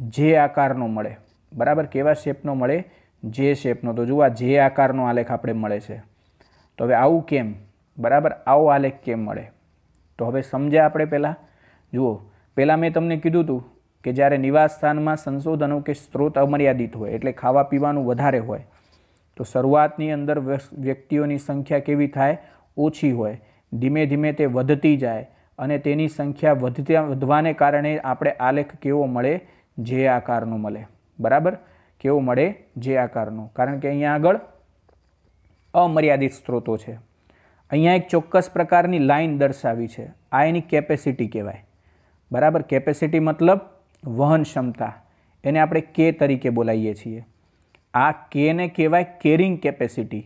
જે આકારનો મળે. બરાબર, કેવા શેપનો મળે? જે શેપનો. તો જુઓ, જે આકારનો આલેખ આપણે મળે છે. તો હવે આવું કેમ? બરાબર, આવો આલેખ કેમ મળે? તો હવે સમજ્યા આપણે પહેલાં. જુઓ, પહેલાં મેં તમને કીધું હતું કે જ્યારે નિવાસ સ્થાનમાં સંશોધનો કે સ્ત્રોત અમર્યાદિત હોય એટલે ખાવા પીવાનું વધારે હોય તો શરૂઆતની અંદર વ્યક્તિઓની સંખ્યા કેવી થાય? ઓછી હોય. ધીમે ધીમે તે વધતી જાય અને તેની સંખ્યા વધવાને કારણે આપણે આલેખ કેવો મળે? જે આકારનો મળે. બરાબર, કેવો મળે? જે આકારનો. કારણ કે અહીંયા આગળ અમર્યાદિત સ્ત્રોતો છે. અહીંયા એક ચોક્કસ પ્રકારની લાઈન દર્શાવી છે. આ એની કેપેસિટી કહેવાય. બરાબર, કેપેસિટી મતલબ વહન ક્ષમતા. એને આપણે કે તરીકે બોલાવીએ છીએ. આ કેને કહેવાય કેરિંગ કેપેસિટી.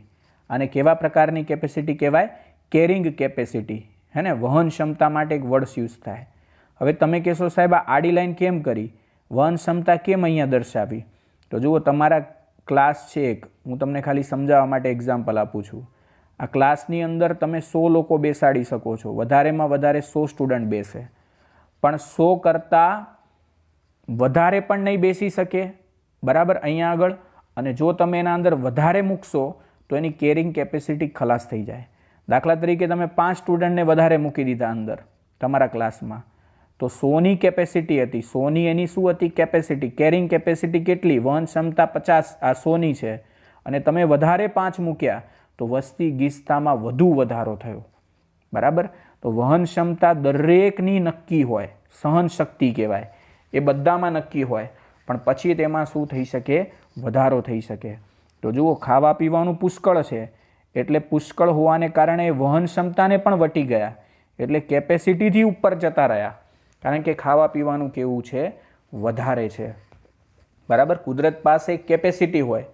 અને કેવા પ્રકારની કેપેસિટી કહેવાય? Carrying capacity. હે ને, વહન ક્ષમતા માટે એક વર્ડ્સ યુઝ થાય. હવે તમે કહેશો સાહેબ આ આડી લાઈન કેમ કરી? વહન ક્ષમતા કેમ અહીંયા દર્શાવી? તો જુઓ, તમારા ક્લાસ છે એક, હું તમને ખાલી સમજાવવા માટે એક્ઝામ્પલ આપું છું. આ ક્લાસની અંદર તમે 100 લોકો બેસાડી શકો છો. વધારેમાં વધારે 100 સ્ટુડન્ટ બેસે. પણ 100 કરતાં વધારે પણ નહીં બેસી શકે. બરાબર, અહીંયા આગળ. અને જો તમે એના અંદર વધારે મૂકશો તો એની કેરિંગ કેપેસિટી ખલાસ થઈ જાય. દાખલા તરીકે તમે 5 સ્ટુડન્ટને વધારે મૂકી દીધા અંદર તમારા ક્લાસમાં, તો 100ની કેપેસિટી હતી. 100ની એની શું હતી? કેપેસિટી. કેરિંગ કેપેસિટી કેટલી? વહન ક્ષમતા 50, આ 100ની છે. અને તમે વધારે 5 મૂક્યા તો વસ્તી ગીચતામાં વધુ વધારો થયો. બરાબર, તો વહન ક્ષમતા દરેકની નક્કી હોય. સહન શક્તિ કહેવાય. એ બધામાં નક્કી હોય, પણ પછી તેમાં શું થઈ શકે? વધારો થઈ શકે. તો જુઓ, ખાવા પીવાનું પુષ્કળ છે એટલે પુષ્કળ હોવાને કારણે વહન ક્ષમતાને પણ વટી ગયા. એટલે કેપેસિટીથી ઉપર જતા રહ્યા. કારણ કે ખાવા પીવાનું કેવું છે? વધારે છે. બરાબર, કુદરત પાસે એક કેપેસિટી હોય.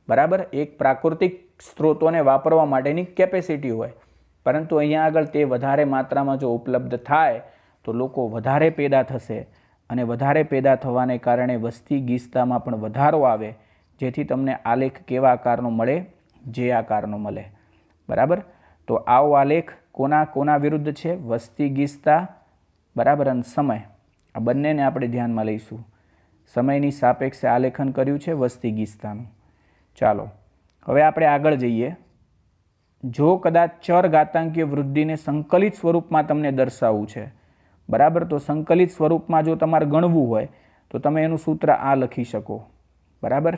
બરાબર, એક પ્રાકૃતિક સ્ત્રોતોને વાપરવા માટેની કેપેસિટી હોય. પરંતુ અહીંયા આગળ તે વધારે માત્રામાં જો ઉપલબ્ધ થાય તો લોકો વધારે પેદા થશે અને વધારે પેદા થવાને કારણે વસ્તી ગીચતામાં પણ વધારો આવે, જેથી તમને આલેખ કેવા આકારનો મળે? જે આકારનો મળે. બરાબર, તો આવો આલેખ કોના વિરુદ્ધ છે? વસ્તી ગીચતા બરાબર અને સમય. આ બંનેને આપણે ધ્યાનમાં લઈશું. સમયની સાપેક્ષે આલેખન કર્યું છે વસ્તી ગીચતાનું. ચાલો હવે આપણે આગળ જઈએ. જો કદાચ ચર ઘાતાંકીય વૃદ્ધિને સંકલિત સ્વરૂપમાં તમને દર્શાવવું છે, બરાબર, તો સંકલિત સ્વરૂપમાં જો તમારે ગણવું હોય તો તમે એનું સૂત્ર આ લખી શકો. બરાબર,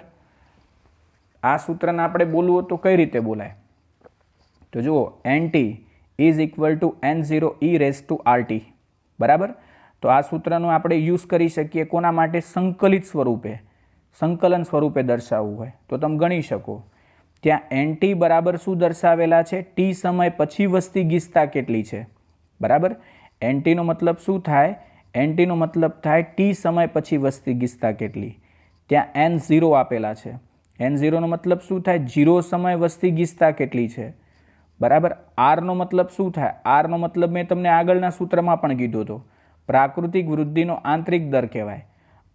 આ સૂત્રને આપણે બોલવું તો કઈ રીતે બોલાય? તો જુઓ, NT is equal to N0e raise to RT. બરાબર, તો આ સૂત્રનો આપણે યુઝ કરી શકીએ કોના માટે? સંકલિત સ્વરૂપે, સંકલન સ્વરૂપે દર્શાવવું હોય તો તમે ગણી શકો. ત્યાં NT બરાબર શું દર્શાવેલા છે? T સમય પછી વસ્તી ગીચતા કેટલી છે. બરાબર, NTનો મતલબ શું થાય? NTનો મતલબ થાય T સમય પછી વસ્તી ગીચતા કેટલી. ત્યાં N0 આપેલા છે. N0નો મતલબ શું થાય? 0 સમય વસ્તી ગીચતા કેટલી છે. બરાબર, Rનો મતલબ શું થાય? Rનો મતલબ મેં તમને આગળના સૂત્રમાં પણ કીધું હતો, પ્રાકૃતિક વૃદ્ધિનો આંતરિક દર કહેવાય.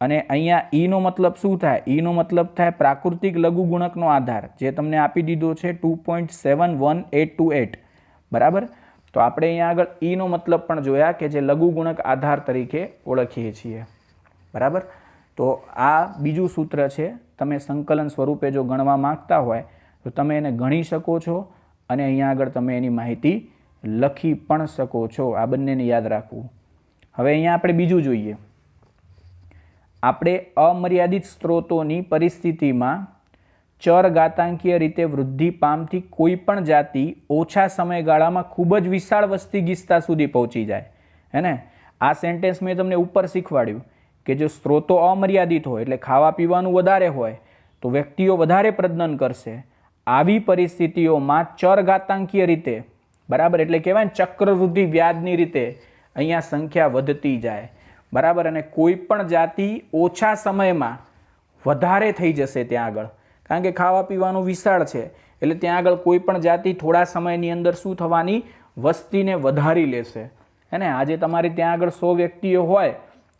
અને અહીંયા Eનો મતલબ શું થાય? Eનો મતલબ થાય પ્રાકૃતિક લઘુગુણકનો આધાર, જે તમને આપી દીધો છે 2.71828. બરાબર, તો આપણે અહીંયા આગળ Eનો મતલબ પણ જોયા કે જે લઘુગુણક આધાર તરીકે ઓળખીએ છીએ. બરાબર, તો આ બીજું સૂત્ર છે. તમે સંકલન સ્વરૂપે જો ગણવા માંગતા હોય તો તમે એને ગણી શકો છો અને અહીંયા આગળ તમે એની માહિતી લખી પણ શકો છો. આ બંનેને યાદ રાખવું. હવે અહીંયા આપણે બીજું જોઈએ. આપણે અમર્યાદિત સ્ત્રોતોની પરિસ્થિતિમાં ચર ઘાતાંકીય રીતે વૃદ્ધિ પામતી કોઈ પણ જાતિ ઓછા સમયગાળામાં ખૂબ જ વિશાળ વસ્તી ગીચતા સુધી પહોંચી જાય. હે ને, આ સેન્ટેન્સ મેં તમને ઉપર શીખવાડ્યું કે જો સ્ત્રોતો અમર્યાદિત હોય એટલે ખાવા પીવાનું વધારે હોય તો વ્યક્તિઓ વધારે પ્રજનન કરશે. આવી પરિસ્થિતિઓમાં ચરઘાતાંકીય રીતે, બરાબર, એટલે કહેવાય ને ચક્રવૃદ્ધિ વ્યાજની રીતે અહીંયા સંખ્યા વધતી જાય, બરાબર. અને કોઈ પણ જાતિ ઓછા સમયમાં વધારે થઈ જશે ત્યાં આગળ, કારણ કે ખાવા પીવાનું વિશાળ છે, એટલે ત્યાં આગળ કોઈ પણ જાતિ થોડા સમયની અંદર શું થવાની, વસ્તીને વધારી લેશે. હે ને, આજે તમારે ત્યાં આગળ 100 વ્યક્તિઓ હોય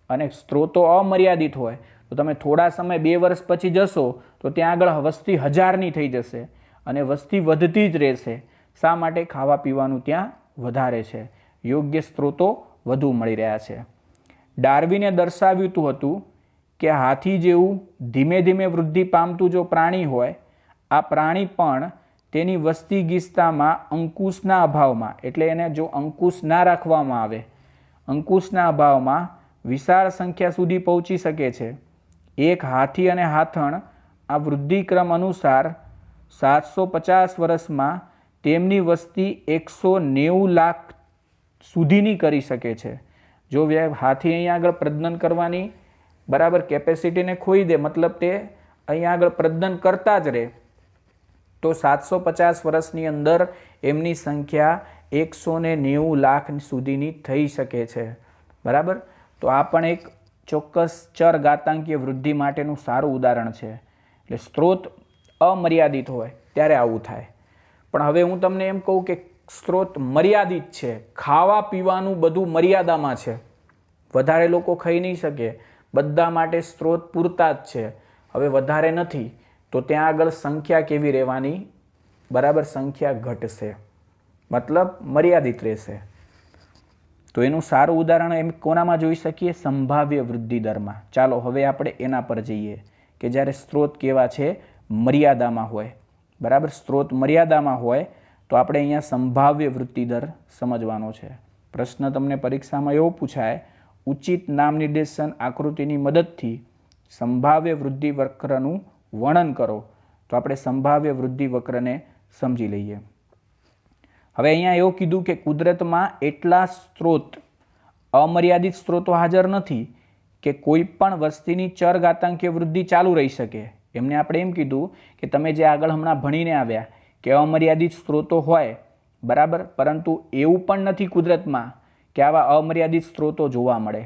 અને સ્ત્રોતો અમર્યાદિત હોય, તો તમે થોડા સમય 2 વર્ષ પછી જશો તો ત્યાં આગળ વસ્તી 1000ની થઈ જશે અને વસ્તી વધતી જ રહેશે. શા માટે? ખાવા પીવાનું ત્યાં વધારે છે, યોગ્ય સ્ત્રોતો વધુ મળી રહ્યા છે. ડાર્વિને દર્શાવ્યું હતું કે હાથી જેવું ધીમે ધીમે વૃદ્ધિ પામતું જો પ્રાણી હોય, આ પ્રાણી પણ તેની વસ્તી ગીચતામાં અંકુશના અભાવમાં, એટલે એને જો અંકુશ ના રાખવામાં આવે, અંકુશના અભાવમાં વિશાળ સંખ્યા સુધી પહોંચી શકે છે. એક હાથી અને હાથણ આ વૃદ્ધિક્રમ અનુસાર 750 વર્ષમાં તેમની વસ્તી 190 લાખ સુધીની કરી શકે છે. જો હાથી અહીંયા આગળ પ્રજનન કરવાની, બરાબર, કેપેસિટીને ખોઈ દે, મતલબ તે અહીંયા આગળ પ્રજનન કરતા જ રહે, તો 750 વર્ષની અંદર એમની સંખ્યા 190 લાખ સુધીની થઈ શકે છે, બરાબર. તો આ પણ એક ચોક્કસ ચરઘાતાંકીય વૃદ્ધિ માટેનું સારું ઉદાહરણ છે. એટલે સ્ત્રોત અમર્યાદિત હોય ત્યારે આવું થાય. પણ હવે હું તમને એમ કહું કે સ્ત્રોત મર્યાદિત છે, ખાવા પીવાનું બધું મર્યાદામાં છે, વધારે લોકો ખાઈ નહીં શકે, બધા માટે સ્ત્રોત પૂરતા જ છે, હવે વધારે નથી, તો ત્યાં આગળ સંખ્યા કેવી રહેવાની, બરાબર, સંખ્યા ઘટશે, મતલબ મર્યાદિત રહેશે. તો એનું સારું ઉદાહરણ એમ કોનામાં જોઈ શકીએ? સંભાવ્ય વૃદ્ધિ દરમાં. ચાલો હવે આપણે એના પર જઈએ કે જ્યારે સ્ત્રોત કેવા છે, મર્યાદામાં હોય, બરાબર. સ્ત્રોત મર્યાદામાં હોય તો આપણે અહીંયા સંભાવ્ય વૃદ્ધિ દર સમજવાનો છે. પ્રશ્ન તમને પરીક્ષામાં એવો પૂછાય, ઉચિત નામ નિર્દેશન આકૃતિની મદદથી સંભાવ્ય વૃદ્ધિ વક્રનું વર્ણન કરો. તો આપણે સંભાવ્ય વૃદ્ધિ વક્રને સમજી લઈએ. હવે અહીંયા એવું કીધું કે કુદરતમાં એટલા સ્ત્રોત, અમર્યાદિત સ્ત્રોતો હાજર નથી કે કોઈ પણ વસ્તીની ચરઘાતાંકીય વૃદ્ધિ ચાલુ રહી શકે. એમને આપણે એમ કીધું કે તમે જે આગળ હમણાં ભણીને આવ્યા કે અમર્યાદિત સ્ત્રોતો હોય, બરાબર, પરંતુ એવું પણ નથી કુદરતમાં કે આવા અમર્યાદિત સ્ત્રોતો જોવા મળે,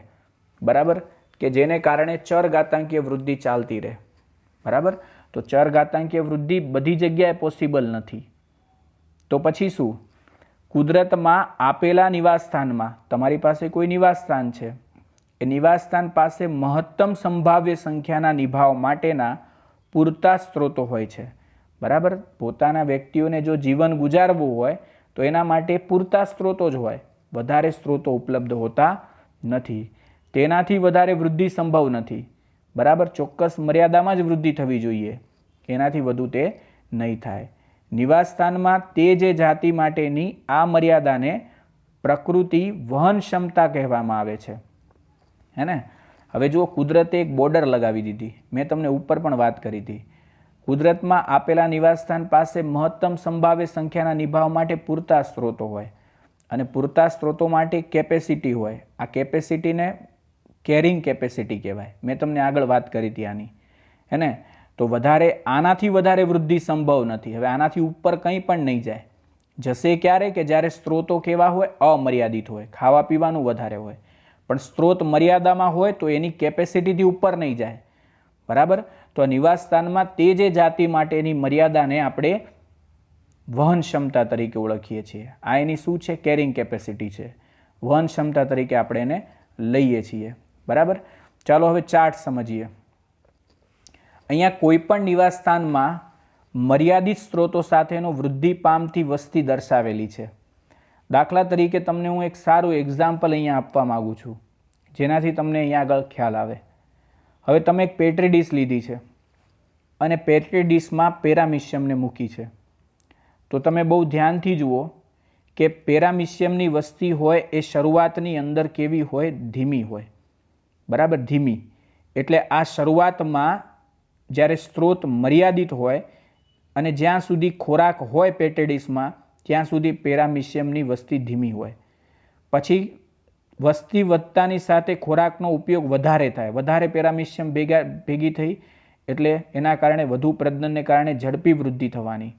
બરાબર, કે જેને કારણે ચરઘાતાંકીય વૃદ્ધિ ચાલતી રહે, બરાબર. તો ચરઘાતાંકીય વૃદ્ધિ બધી જગ્યાએ પોસિબલ નથી. તો પછી શું? કુદરતમાં આપેલા નિવાસસ્થાનમાં, તમારી પાસે કોઈ નિવાસસ્થાન છે, એ નિવાસસ્થાન પાસે મહત્તમ સંભાવ્ય સંખ્યાના નિભાવ માટેના પૂરતા સ્ત્રોતો હોય છે, બરાબર. પોતાના વ્યક્તિઓને જો જીવન ગુજારવું હોય તો એના માટે પૂરતા સ્ત્રોતો જ હોય, વધારે સ્ત્રોતો ઉપલબ્ધ હોતા નથી. તેનાથી વધારે વૃદ્ધિ સંભવ નથી, બરાબર. ચોક્કસ મર્યાદામાં જ વૃદ્ધિ થવી જોઈએ, એનાથી વધુ તે નહીં થાય. નિવાસસ્થાનમાં તે જે જાતિ માટેની આ મર્યાદાને પ્રકૃતિ વહન ક્ષમતા કહેવામાં આવે છે, હે ને. હવે જુઓ, કુદરતે એક બોર્ડર લગાવી દીધી, મેં તમને ઉપર પણ વાત કરી હતી. કુદરતમાં આપેલા નિવાસસ્થાન પાસે મહત્તમ સંભાવ્ય સંખ્યાના નિભાવ માટે પૂરતા સ્ત્રોતો હોય, અને પૂરતા સ્ત્રોતો માટે કેપેસિટી હોય. આ કેપેસિટીને કેરિંગ કેપેસિટી કહેવાય, મેં તમને આગળ વાત કરી હતી આની, હે ને. તો વધારે, આનાથી વધારે વૃદ્ધિ સંભવ નથી. હવે આનાથી ઉપર કંઈ પણ નહીં જાય. જશે ક્યારે? કે જ્યારે સ્ત્રોતો કેવા હોય, અમર્યાદિત હોય, ખાવા પીવાનું વધારે હોય, પણ સ્ત્રોત મર્યાદામાં હોય તો એની કેપેસિટીથી ઉપર નહીં જાય, બરાબર. તો નિવાસસ્થાનમાં તે જે જાતિ માટેની મર્યાદાને આપણે વહન ક્ષમતા તરીકે ઓળખીએ છીએ. આ એની શું છે? કેરિંગ કેપેસિટી છે, વહન ક્ષમતા તરીકે આપણે એને લઈએ છીએ, બરાબર. ચાલો હવે ચાર્ટ સમજીએ. અહીંયા કોઈ પણ નિવાસસ્થાનમાં મર્યાદિત સ્ત્રોતો સાથેનો વૃદ્ધિ પામતી વસ્તી દર્શાવેલી છે. દાખલા તરીકે તમને હું એક સારું એક્ઝામ્પલ અહીંયા આપવા માગું છું, જેનાથી તમને અહીંયા આગળ ખ્યાલ આવે. હવે તમે એક પેટ્રી ડીશ લીધી છે અને પેટ્રી ડીશમાં પેરામિશિયમને મૂકી છે. તો તમે બહુ ધ્યાનથી જુઓ કે પેરામિશિયમની વસ્તી હોય એ શરૂઆતની અંદર કેવી હોય? ધીમી હોય, બરાબર, ધીમી. એટલે આ શરૂઆતમાં જ્યારે સ્ત્રોત મર્યાદિત હોય અને જ્યાં સુધી ખોરાક હોય પેટ્રી ડીશમાં ત્યાં સુધી પેરામિશિયમની વસ્તી ધીમી હોય. પછી વસ્તી વધતાની સાથે ખોરાકનો ઉપયોગ વધારે થાય, વધારે પેરામિશિયમ ભેગી થઈ, એટલે એના કારણે વધુ પ્રજનનને કારણે ઝડપી વૃદ્ધિ થવાની.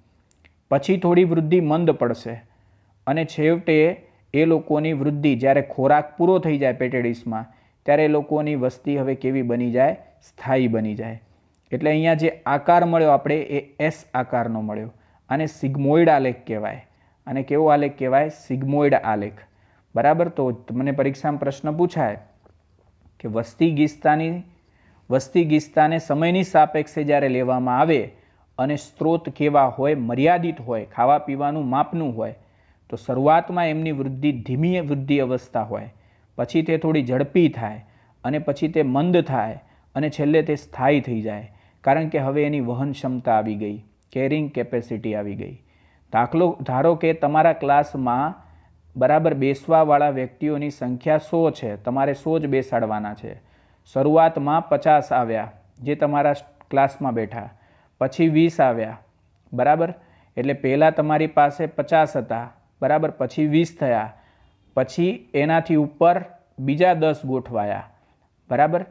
પછી થોડી વૃદ્ધિ મંદ પડશે અને છેવટે એ લોકોની વૃદ્ધિ જ્યારે ખોરાક પૂરો થઈ જાય પેટેડિસમાં ત્યારે એ લોકોની વસ્તી હવે કેવી બની જાય? સ્થાયી બની જાય. એટલે અહીંયા જે આકાર મળ્યો આપણે એ એસ આકારનો મળ્યો. આને સિગ્મોઇડ આલેખ કહેવાય. અને કેવો આલેખ કહેવાય? સિગ્મોઇડ આલેખ. બરાબર. તો મને પરીક્ષામાં પ્રશ્ન પૂછાય કે વસ્તી ગીચતાને સમયની સાપેક્ષે જ્યારે લેવામાં આવે અને સ્ત્રોત કેવા હોય? મર્યાદિત હોય, ખાવા પીવાનું માપનું હોય, તો શરૂઆતમાં એમની વૃદ્ધિ ધીમી વૃદ્ધિ અવસ્થા હોય, પછી તે થોડી ઝડપી થાય અને પછી તે મંદ થાય અને છેલ્લે તે સ્થાયી થઈ જાય, કારણ કે હવે એની વહન ક્ષમતા આવી ગઈ, કેરિંગ કેપેસિટી આવી ગઈ. ધારો કે તમારા ક્લાસમાં બરાબર બેસવાવાળા વ્યક્તિઓની સંખ્યા 100 છે, તમારે 100 જ બેસાડવાના છે. શરૂઆતમાં 50 આવ્યા જે તમારા ક્લાસમાં બેઠા, પછી 20 આવ્યા, બરાબર. એટલે પહેલાં તમારી પાસે 50 હતા, બરાબર, પછી 20 થયા, પછી એનાથી ઉપર બીજા 10 ગોઠવાયા, બરાબર,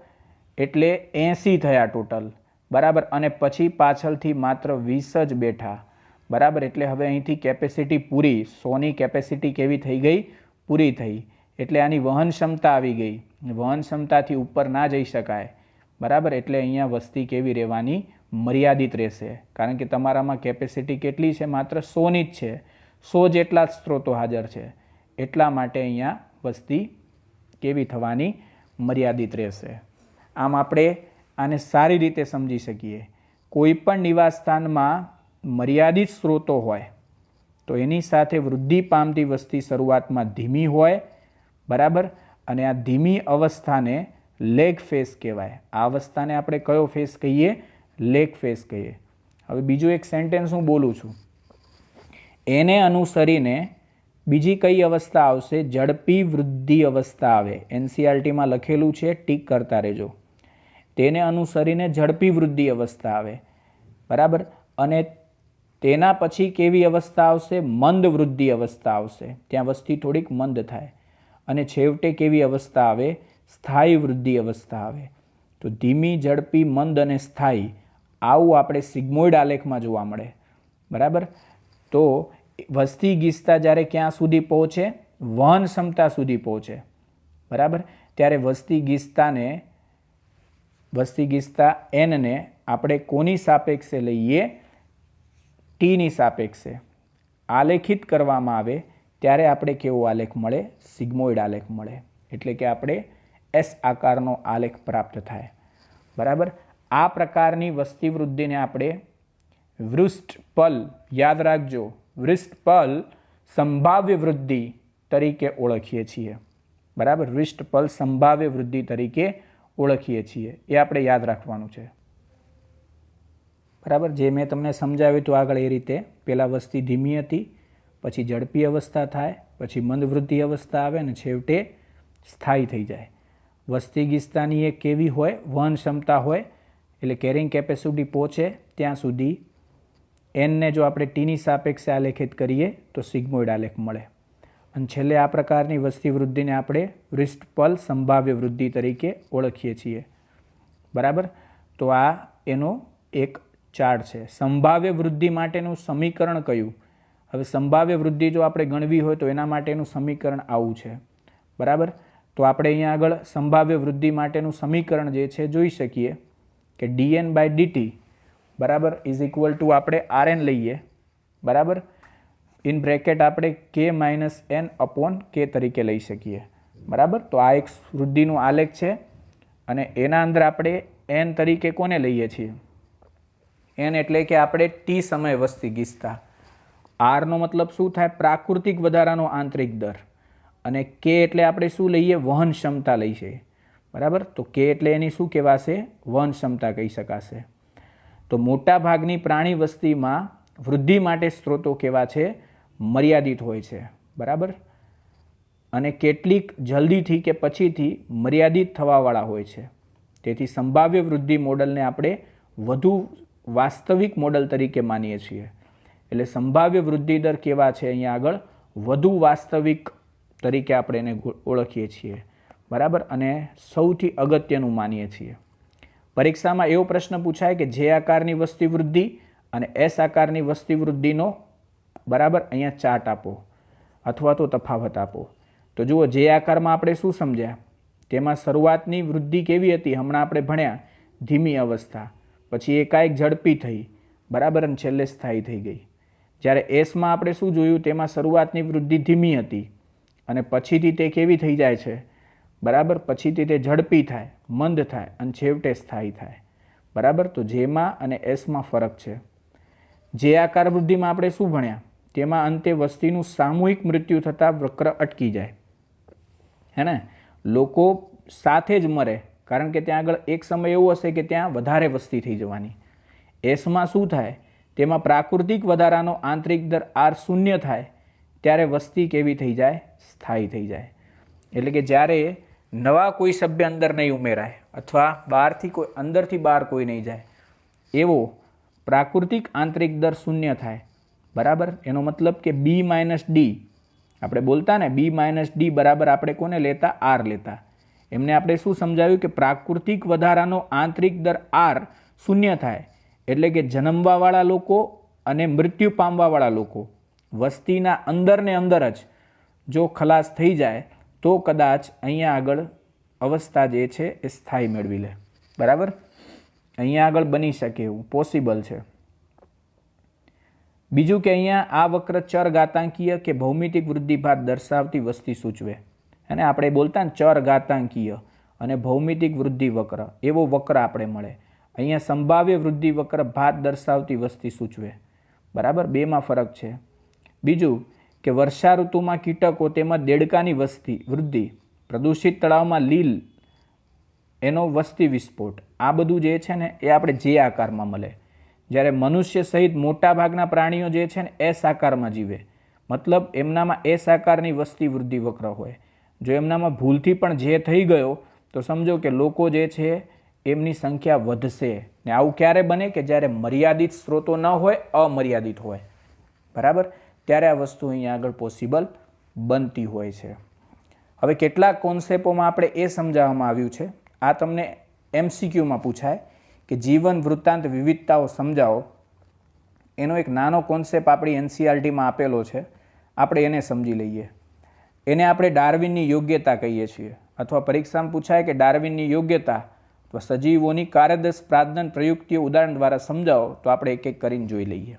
એટલે 80 થયા ટોટલ, બરાબર. અને પછી પાછળથી માત્ર 20 જ બેઠા, બરાબર. એટલે હવે અહીંથી કેપેસિટી પૂરી, 100ની કેપેસિટી કેવી થઈ ગઈ? પૂરી થઈ. એટલે આની વહન ક્ષમતા આવી ગઈ. વહન ક્ષમતાથી ઉપર ના જઈ શકાય, બરાબર. એટલે અહીંયા વસ્તી કેવી રહેવાની? મર્યાદિત રહેશે, કારણ કે તમારામાં કેપેસિટી કેટલી છે? માત્ર 100ની જ છે. 100 જેટલા જ સ્ત્રોતો હાજર છે, એટલા માટે અહીંયા વસ્તી કેવી થવાની? મર્યાદિત રહેશે. આમ આપણે આને સારી રીતે સમજી શકીએ. કોઈ પણ નિવાસસ્થાનમાં મર્યાદિત સ્ત્રોતો હોય તો એની સાથે વૃદ્ધિ પામતી વસ્તી શરૂઆતમાં ધીમી હોય, બરાબર. અને આ ધીમી અવસ્થાને લેગ ફેઝ કહેવાય. આ અવસ્થાને આપણે કયો ફેઝ કહીએ? લેગ ફેઝ કહીએ. હવે બીજું એક સેન્ટેન્સ હું બોલું છું, એને અનુસરીને બીજી કઈ અવસ્થા આવશે? ઝડપી વૃદ્ધિ અવસ્થા આવે. એનસીઆરટીમાં લખેલું છે, ટીક કરતા રહેજો. તેને અનુસરીને ઝડપી વૃદ્ધિ અવસ્થા આવે, બરાબર. અને તેના પછી કેવી અવસ્થા આવશે? મંદ વૃદ્ધિ અવસ્થા આવશે. ત્યાં વસ્તી થોડીક મંદ થાય. અને છેવટે કેવી અવસ્થા આવે? સ્થાયી વૃદ્ધિ અવસ્થા આવે. તો ધીમી, ઝડપી, મંદ અને સ્થાયી, આવું આપણે સિગ્મોઇડ આલેખમાં જોવા મળે, બરાબર. તો વસ્તી ગીચતા જ્યારે ક્યાં સુધી પહોંચે? વહન ક્ષમતા સુધી પહોંચે, બરાબર. ત્યારે વસ્તી ગીચતા એનને આપણે કોની સાપેક્ષે લઈએ? ટીની સાપેક્ષે આલેખિત કરવામાં આવે ત્યારે આપણે કેવો આલેખ મળે? સિગ્મોઇડ આલેખ મળે. એટલે કે આપણે એસ આકારનો આલેખ પ્રાપ્ત થાય, બરાબર. આ પ્રકારની વસ્તી વૃદ્ધિને આપણે વૃષ્ટપલ, યાદ રાખજો, વૃષ્ટપલ સંભાવ્ય વૃદ્ધિ તરીકે ઓળખીએ છીએ, બરાબર. વૃષ્ટપલ સંભાવ્ય વૃદ્ધિ તરીકે ઓળખીએ છીએ, એ આપણે યાદ રાખવાનું છે, બરાબર. જે મેં તમને સમજાવ્યું હતું આગળ એ રીતે, પહેલાં વસ્તી ધીમી હતી, પછી ઝડપી અવસ્થા થાય, પછી મંદ વૃદ્ધિ અવસ્થા આવે અને છેવટે સ્થાયી થઈ જાય. વસ્તી ગીચતાની એક કેવી હોય? વહન ક્ષમતા હોય, એટલે કેરિંગ કેપેસિટી પહોંચે ત્યાં સુધી એનને જો આપણે ટીની સાપેક્ષે આલેખિત કરીએ તો સિગ્મોઇડ આલેખ મળે. અને છેલ્લે આ પ્રકારની વસ્તી વૃદ્ધિને આપણે વૃષ્ટપલ સંભાવ્ય વૃદ્ધિ તરીકે ઓળખીએ છીએ, બરાબર. તો આ એનો એક ચાર્ટ છે. સંભાવ્ય વૃદ્ધિ માટેનું સમીકરણ કયું? હવે સંભાવ્ય વૃદ્ધિ જો આપણે ગણવી હોય તો એના માટેનું સમીકરણ આવું છે, બરાબર. તો આપણે અહીંયા આગળ સંભાવ્ય વૃદ્ધિ માટેનું સમીકરણ જે છે જોઈ શકીએ કે dN/dt બરાબર ઇઝ ઇક્વલ ટુ આપણે RN લઈએ, બરાબર. ઇન બ્રેકેટ આપણે K-N/K તરીકે લઈ શકીએ, બરાબર. તો આ એક વૃદ્ધિનું આલેખ છે અને એના અંદર આપણે N તરીકે કોને લઈએ છીએ? N એટલે કે આપણે T સમય વસ્તી ગીચતા. R નો મતલબ શું થાય? પ્રાકૃતિક વધારાનો આંતરિક દર. અને K એટલે આપણે શું લઈએ? વહન ક્ષમતા લઈએ, બરાબર. તો K એટલે એની શું કહેવાશે? વહન ક્ષમતા કહી શકાશે. તો મોટા ભાગની પ્રાણી વસ્તીમાં વૃદ્ધિ માટે સ્ત્રોતો કેવા છે? મર્યાદિત હોય છે, બરાબર. અને કેટલીક જલ્દીથી કે પછીથી મર્યાદિત થવાવાળા હોય છે. તેથી સંભાવ્ય વૃદ્ધિ મોડલને આપણે વધુ વાસ્તવિક મોડલ તરીકે માનીએ છીએ. એટલે સંભાવ્ય વૃદ્ધિ દર કેવા છે? અહીંયા આગળ વધુ વાસ્તવિક તરીકે આપણે એને ઓળખીએ છીએ, બરાબર. અને સૌથી અગત્યનું માનીએ છીએ. પરીક્ષામાં એવો પ્રશ્ન પૂછાય કે જે આકારની વસ્તી વૃદ્ધિ અને એસ આકારની વસ્તી વૃદ્ધિનો બરાબર, અહીંયા ચાર્ટ આપો અથવા તો તફાવત આપો. તો જુઓ, જે આકારમાં આપણે શું સમજ્યા, તેમાં શરૂઆતની વૃદ્ધિ કેવી હતી, હમણાં આપણે ભણ્યા ધીમી અવસ્થા, પછી એકાએક ઝડપી થઈ, બરાબર, અને છેલ્લે સ્થાયી થઈ ગઈ. જ્યારે એસમાં આપણે શું જોયું, તેમાં શરૂઆતની વૃદ્ધિ ધીમી હતી અને પછીથી તે કેવી થઈ જાય છે, બરાબર, પછીથી તે ઝડપી થાય, મંદ થાય અને છેવટે સ્થાયી થાય. બરાબર, તો જેમાં અને એસમાં ફરક છે. જે આકાર વૃદ્ધિમાં આપણે શું ભણ્યા, તેમાં અંતે વસ્તીનું સામૂહિક મૃત્યુ થતાં વક્ર અટકી જાય, હે ને, લોકો સાથે જ મરે, કારણ કે ત્યાં આગળ એક સમય એવો હશે કે ત્યાં વધારે વસ્તી થઈ જવાની. એસમાં શું થાય, તેમાં પ્રાકૃતિક વધારાનો આંતરિક દર આર શૂન્ય થાય ત્યારે વસ્તી કેવી થઈ જાય, સ્થાયી થઈ જાય. એટલે કે જ્યારે નવા કોઈ સભ્ય અંદર નહીં ઉમેરાય અથવા બહારથી કોઈ અંદરથી બહાર કોઈ નહીં જાય, એવો પ્રાકૃતિક આંતરિક દર શૂન્ય થાય. બરાબર, એનો મતલબ કે બી માઇનસ ડી, આપણે બોલતા ને બી માઇનસ ડી બરાબર આપણે કોને લેતા, આર લેતા. એમને આપણે શું સમજાવ્યું કે પ્રાકૃતિક વધારાનો આંતરિક દર આર શૂન્ય થાય એટલે કે જન્મવાવાળા લોકો અને મૃત્યુ પામવાવાળા લોકો વસ્તીના અંદર ને અંદર જ જો ખલાસ થઈ જાય તો કદાચ અહીંયા આગળ અવસ્થા જે છે એ સ્થાયી મેળવી લે. બરાબર, અહીંયા આગળ બની શકે એવું પોસિબલ છે. બીજું કે અહીંયા આ વક્ર ચર ઘાતાંકીય કે ભૌમિતિક વૃદ્ધિભાત દર્શાવતી વસ્તી સૂચવે. અને આપણે બોલતા ને ચર ઘાતાંકીય અને ભૌમિતિક વૃદ્ધિ વક્ર, એવો વક્ર આપણે મળે. અહીંયા સંભાવ્ય વૃદ્ધિ વક્ર ભાત દર્શાવતી વસ્તી સૂચવે. બરાબર, બેમાં ફરક છે. બીજું કે વર્ષા ઋતુમાં કીટકો તેમાં દેડકાની વૃદ્ધિ, પ્રદૂષિત તળાવમાં લીલ એનો વસ્તી વિસ્ફોટ, આ બધું જે છે ને એ આપણે જે આકારમાં મળે. જ્યારે મનુષ્ય સહિત મોટા ભાગના પ્રાણીઓ જે છે ને એસ આકારમાં જીવે, મતલબ એમનામાં એસ આકારની વસ્તી વૃદ્ધિ વક્ર હોય. જો એમનામાં ભૂલથી પણ જે થઈ ગયો તો સમજો કે લોકો જે છે એમની સંખ્યા વધશે. ને આવું ક્યારે બને કે જ્યારે મર્યાદિત સ્ત્રોતો ન હોય, અમર્યાદિત હોય. બરાબર, ત્યારે આ વસ્તુ અહીંયા આગળ પોસિબલ બનતી હોય છે. હવે કેટલાક કોન્સેપ્ટોમાં આપણે એ સમજાવવામાં આવ્યું છે, આ તમને એમસીક્યુમાં પૂછાય કે જીવન વૃત્તાંત વિવિધતાઓ સમજાવો. એનો એક નાનો કોન્સેપ્ટ આપણી એનસીઆરટીમાં આપેલો છે, આપણે એને સમજી લઈએ. એને આપણે ડાર્વિનની યોગ્યતા કહીએ છીએ, અથવા પરીક્ષામાં પૂછાય કે ડાર્વિનની યોગ્યતા અથવા સજીવોની કાર્યદક્ષ પ્રાજનન પ્રયુક્તિઓ ઉદાહરણ દ્વારા સમજાવો, તો આપણે એક એક કરીને જોઈ લઈએ.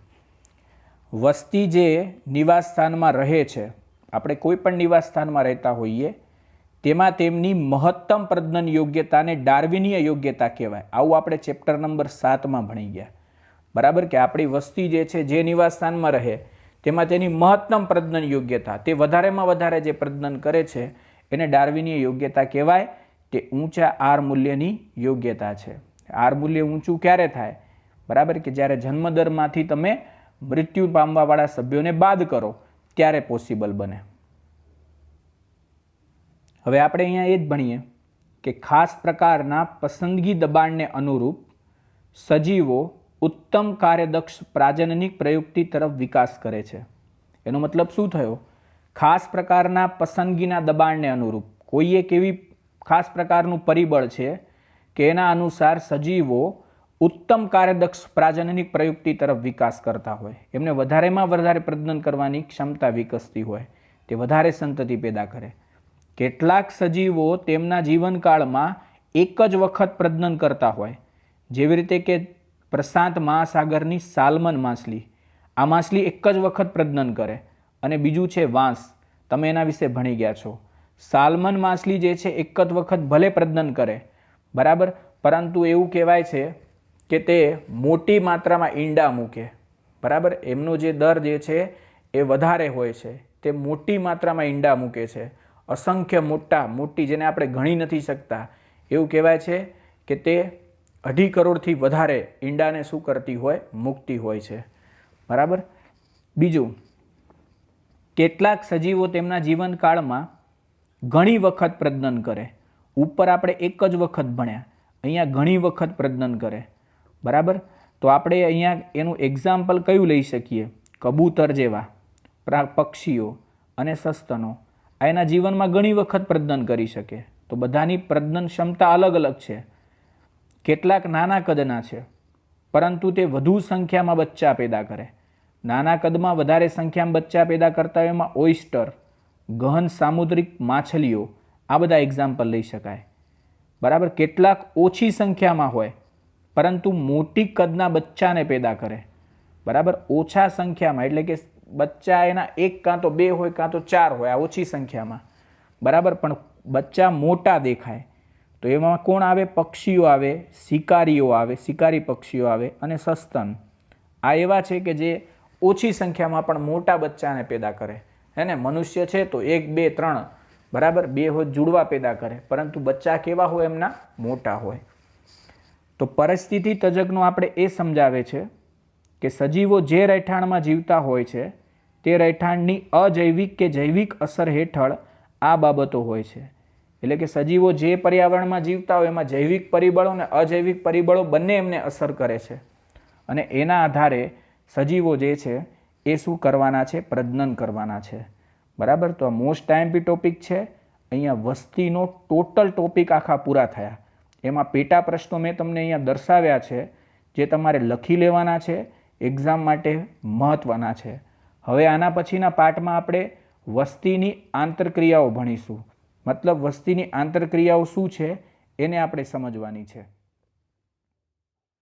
વસ્તી જે નિવાસ સ્થાનમાં રહે છે, આપણે કોઈ પણ નિવાસ સ્થાનમાં રહેતા હોઈએ, તેમાં તેમની મહત્તમ પ્રજનન યોગ્યતાને ડાર્વિનીય યોગ્યતા કહેવાય. આવું આપણે ચેપ્ટર નંબર 7માં ભણી ગયા. બરાબર, કે આપણી વસ્તી જે છે જે નિવાસ સ્થાનમાં રહે તેમાં તેની મહત્તમ પ્રજનન યોગ્યતા, તે વધારેમાં વધારે જે પ્રજનન કરે છે એને ડાર્વિનીય યોગ્યતા કહેવાય. તે ઊંચા આર મૂલ્યની યોગ્યતા છે. આર મૂલ્ય ઊંચું ક્યારે થાય, બરાબર, કે જ્યારે જન્મદરમાંથી તમે મૃત્યુ પામવાવાળા સભ્યોને બાદ કરો ત્યારે પોસિબલ બને. હવે આપણે અહીંયા એ જ ભણીએ કે ખાસ પ્રકારના પસંદગી દબાણને અનુરૂપ સજીવો ઉત્તમ કાર્યદક્ષ પ્રાજનનિક પ્રયુક્તિ તરફ વિકાસ કરે છે. એનો મતલબ શું થયો, ખાસ પ્રકારના પસંદગીના દબાણને અનુરૂપ કોઈ એક એવી ખાસ પ્રકારનું પરિબળ છે કે એના અનુસાર સજીવો ઉત્તમ કાર્યદક્ષ પ્રાજનનિક પ્રયુક્તિ તરફ વિકાસ કરતા હોય, એમને વધારેમાં વધારે પ્રજનન કરવાની ક્ષમતા વિકસતી હોય, તે વધારે સંતતિ પેદા કરે. કેટલાક સજીવો તેમના જીવનકાળમાં એક જ વખત પ્રજનન કરતા હોય, જેવી રીતે કે પ્રશાંત મહાસાગરની સાલ્મન માછલી, આ માછલી એક જ વખત પ્રજનન કરે. અને બીજું છે વાંસ, તમે એના વિશે ભણી ગયા છો. સાલ્મન માછલી જે છે એક જ વખત ભલે પ્રજનન કરે, બરાબર, પરંતુ એવું કહેવાય છે કે તે મોટી માત્રામાં ઈંડા મૂકે. બરાબર, એમનો જે દર જે છે એ વધારે હોય છે, તે મોટી માત્રામાં ઈંડા મૂકે છે. અસંખ્ય મોટી, જેને આપણે ગણી નથી શકતા, એવું કહેવાય છે કે તે 2.5 કરોડથી વધારે ઈંડાને શું કરતી હોય, મૂકતી હોય છે. બરાબર. બીજું, કેટલાક સજીવો તેમના જીવનકાળમાં ઘણી વખત પ્રજનન કરે. ઉપર આપણે એક જ વખત ભણ્યા, અહીંયા ઘણી વખત પ્રજનન કરે. બરાબર, તો આપણે અહીંયા એનું એક્ઝામ્પલ કયું લઈ શકીએ, કબૂતર જેવા પક્ષીઓ અને સસ્તનો, આ એના જીવનમાં ઘણી વખત પ્રજનન કરી શકે. તો બધાની પ્રજનન ક્ષમતા અલગ અલગ છે. કેટલાક નાના કદના છે, પરંતુ તે વધુ સંખ્યામાં બચ્ચા પેદા કરે. નાના કદમાં વધારે સંખ્યામાં બચ્ચા પેદા કરતા હોય એમાં ઓઇસ્ટર, ગહન સામુદ્રિક માછલીઓ, આ બધા એક્ઝામ્પલ લઈ શકાય. બરાબર. કેટલાક ઓછી સંખ્યામાં હોય પરંતુ મોટી કદના બચ્ચાને પેદા કરે. બરાબર. ઓછા સંખ્યામાં એટલે કે બચ્ચા એના એક કાં તો 2 હોય કાં તો 4 હોય, આ ઓછી સંખ્યામાં. બરાબર. પણ બચ્ચા મોટા દેખાય તો એમાં કોણ આવે? પક્ષીઓ આવે, શિકારીઓ આવે, શિકારી પક્ષીઓ આવે અને સસ્તન. આ એવા છે કે જે ઓછી સંખ્યામાં પણ મોટા બચ્ચાને પેદા કરે. હે ને? મનુષ્ય છે તો 1, 2, 3 બરાબર 2 હોય જુડવા પેદા કરે, પરંતુ બચ્ચા કેવા હોય? એમના મોટા હોય. તો પરિસ્થિતિ તજજ્ઞો આપણે એ સમજાવે છે કે સજીવો જે રહેઠાણમાં જીવતા હોય છે તે રહેઠાણની અજૈવિક કે જૈવિક અસર હેઠળ આ બાબતો હોય છે. એટલે કે સજીવો જે પર્યાવરણમાં જીવતા હોય એમાં જૈવિક પરિબળો અને અજૈવિક પરિબળો બંને એમને અસર કરે છે અને એના આધારે સજીવો જે છે એ શું કરવાના છે? પ્રજનન કરવાના છે. બરાબર. તો આ મોસ્ટ આઈએમપી ટોપિક છે. અહીંયા વસ્તીનો ટોટલ ટોપિક આખા પૂરા થયા. એમાં પેટા પ્રશ્નો મેં તમને અહીંયા દર્શાવ્યા છે જે તમારે લખી લેવાના છે, એક્ઝામ માટે મહત્ત્વના છે. હવે આના પછીના પાઠમાં આપણે વસ્તીની આંતરક્રિયાઓ ભણીશું. મતલબ વસ્તીની આંતરક્રિયાઓ શું છે એને આપણે સમજવાની છે.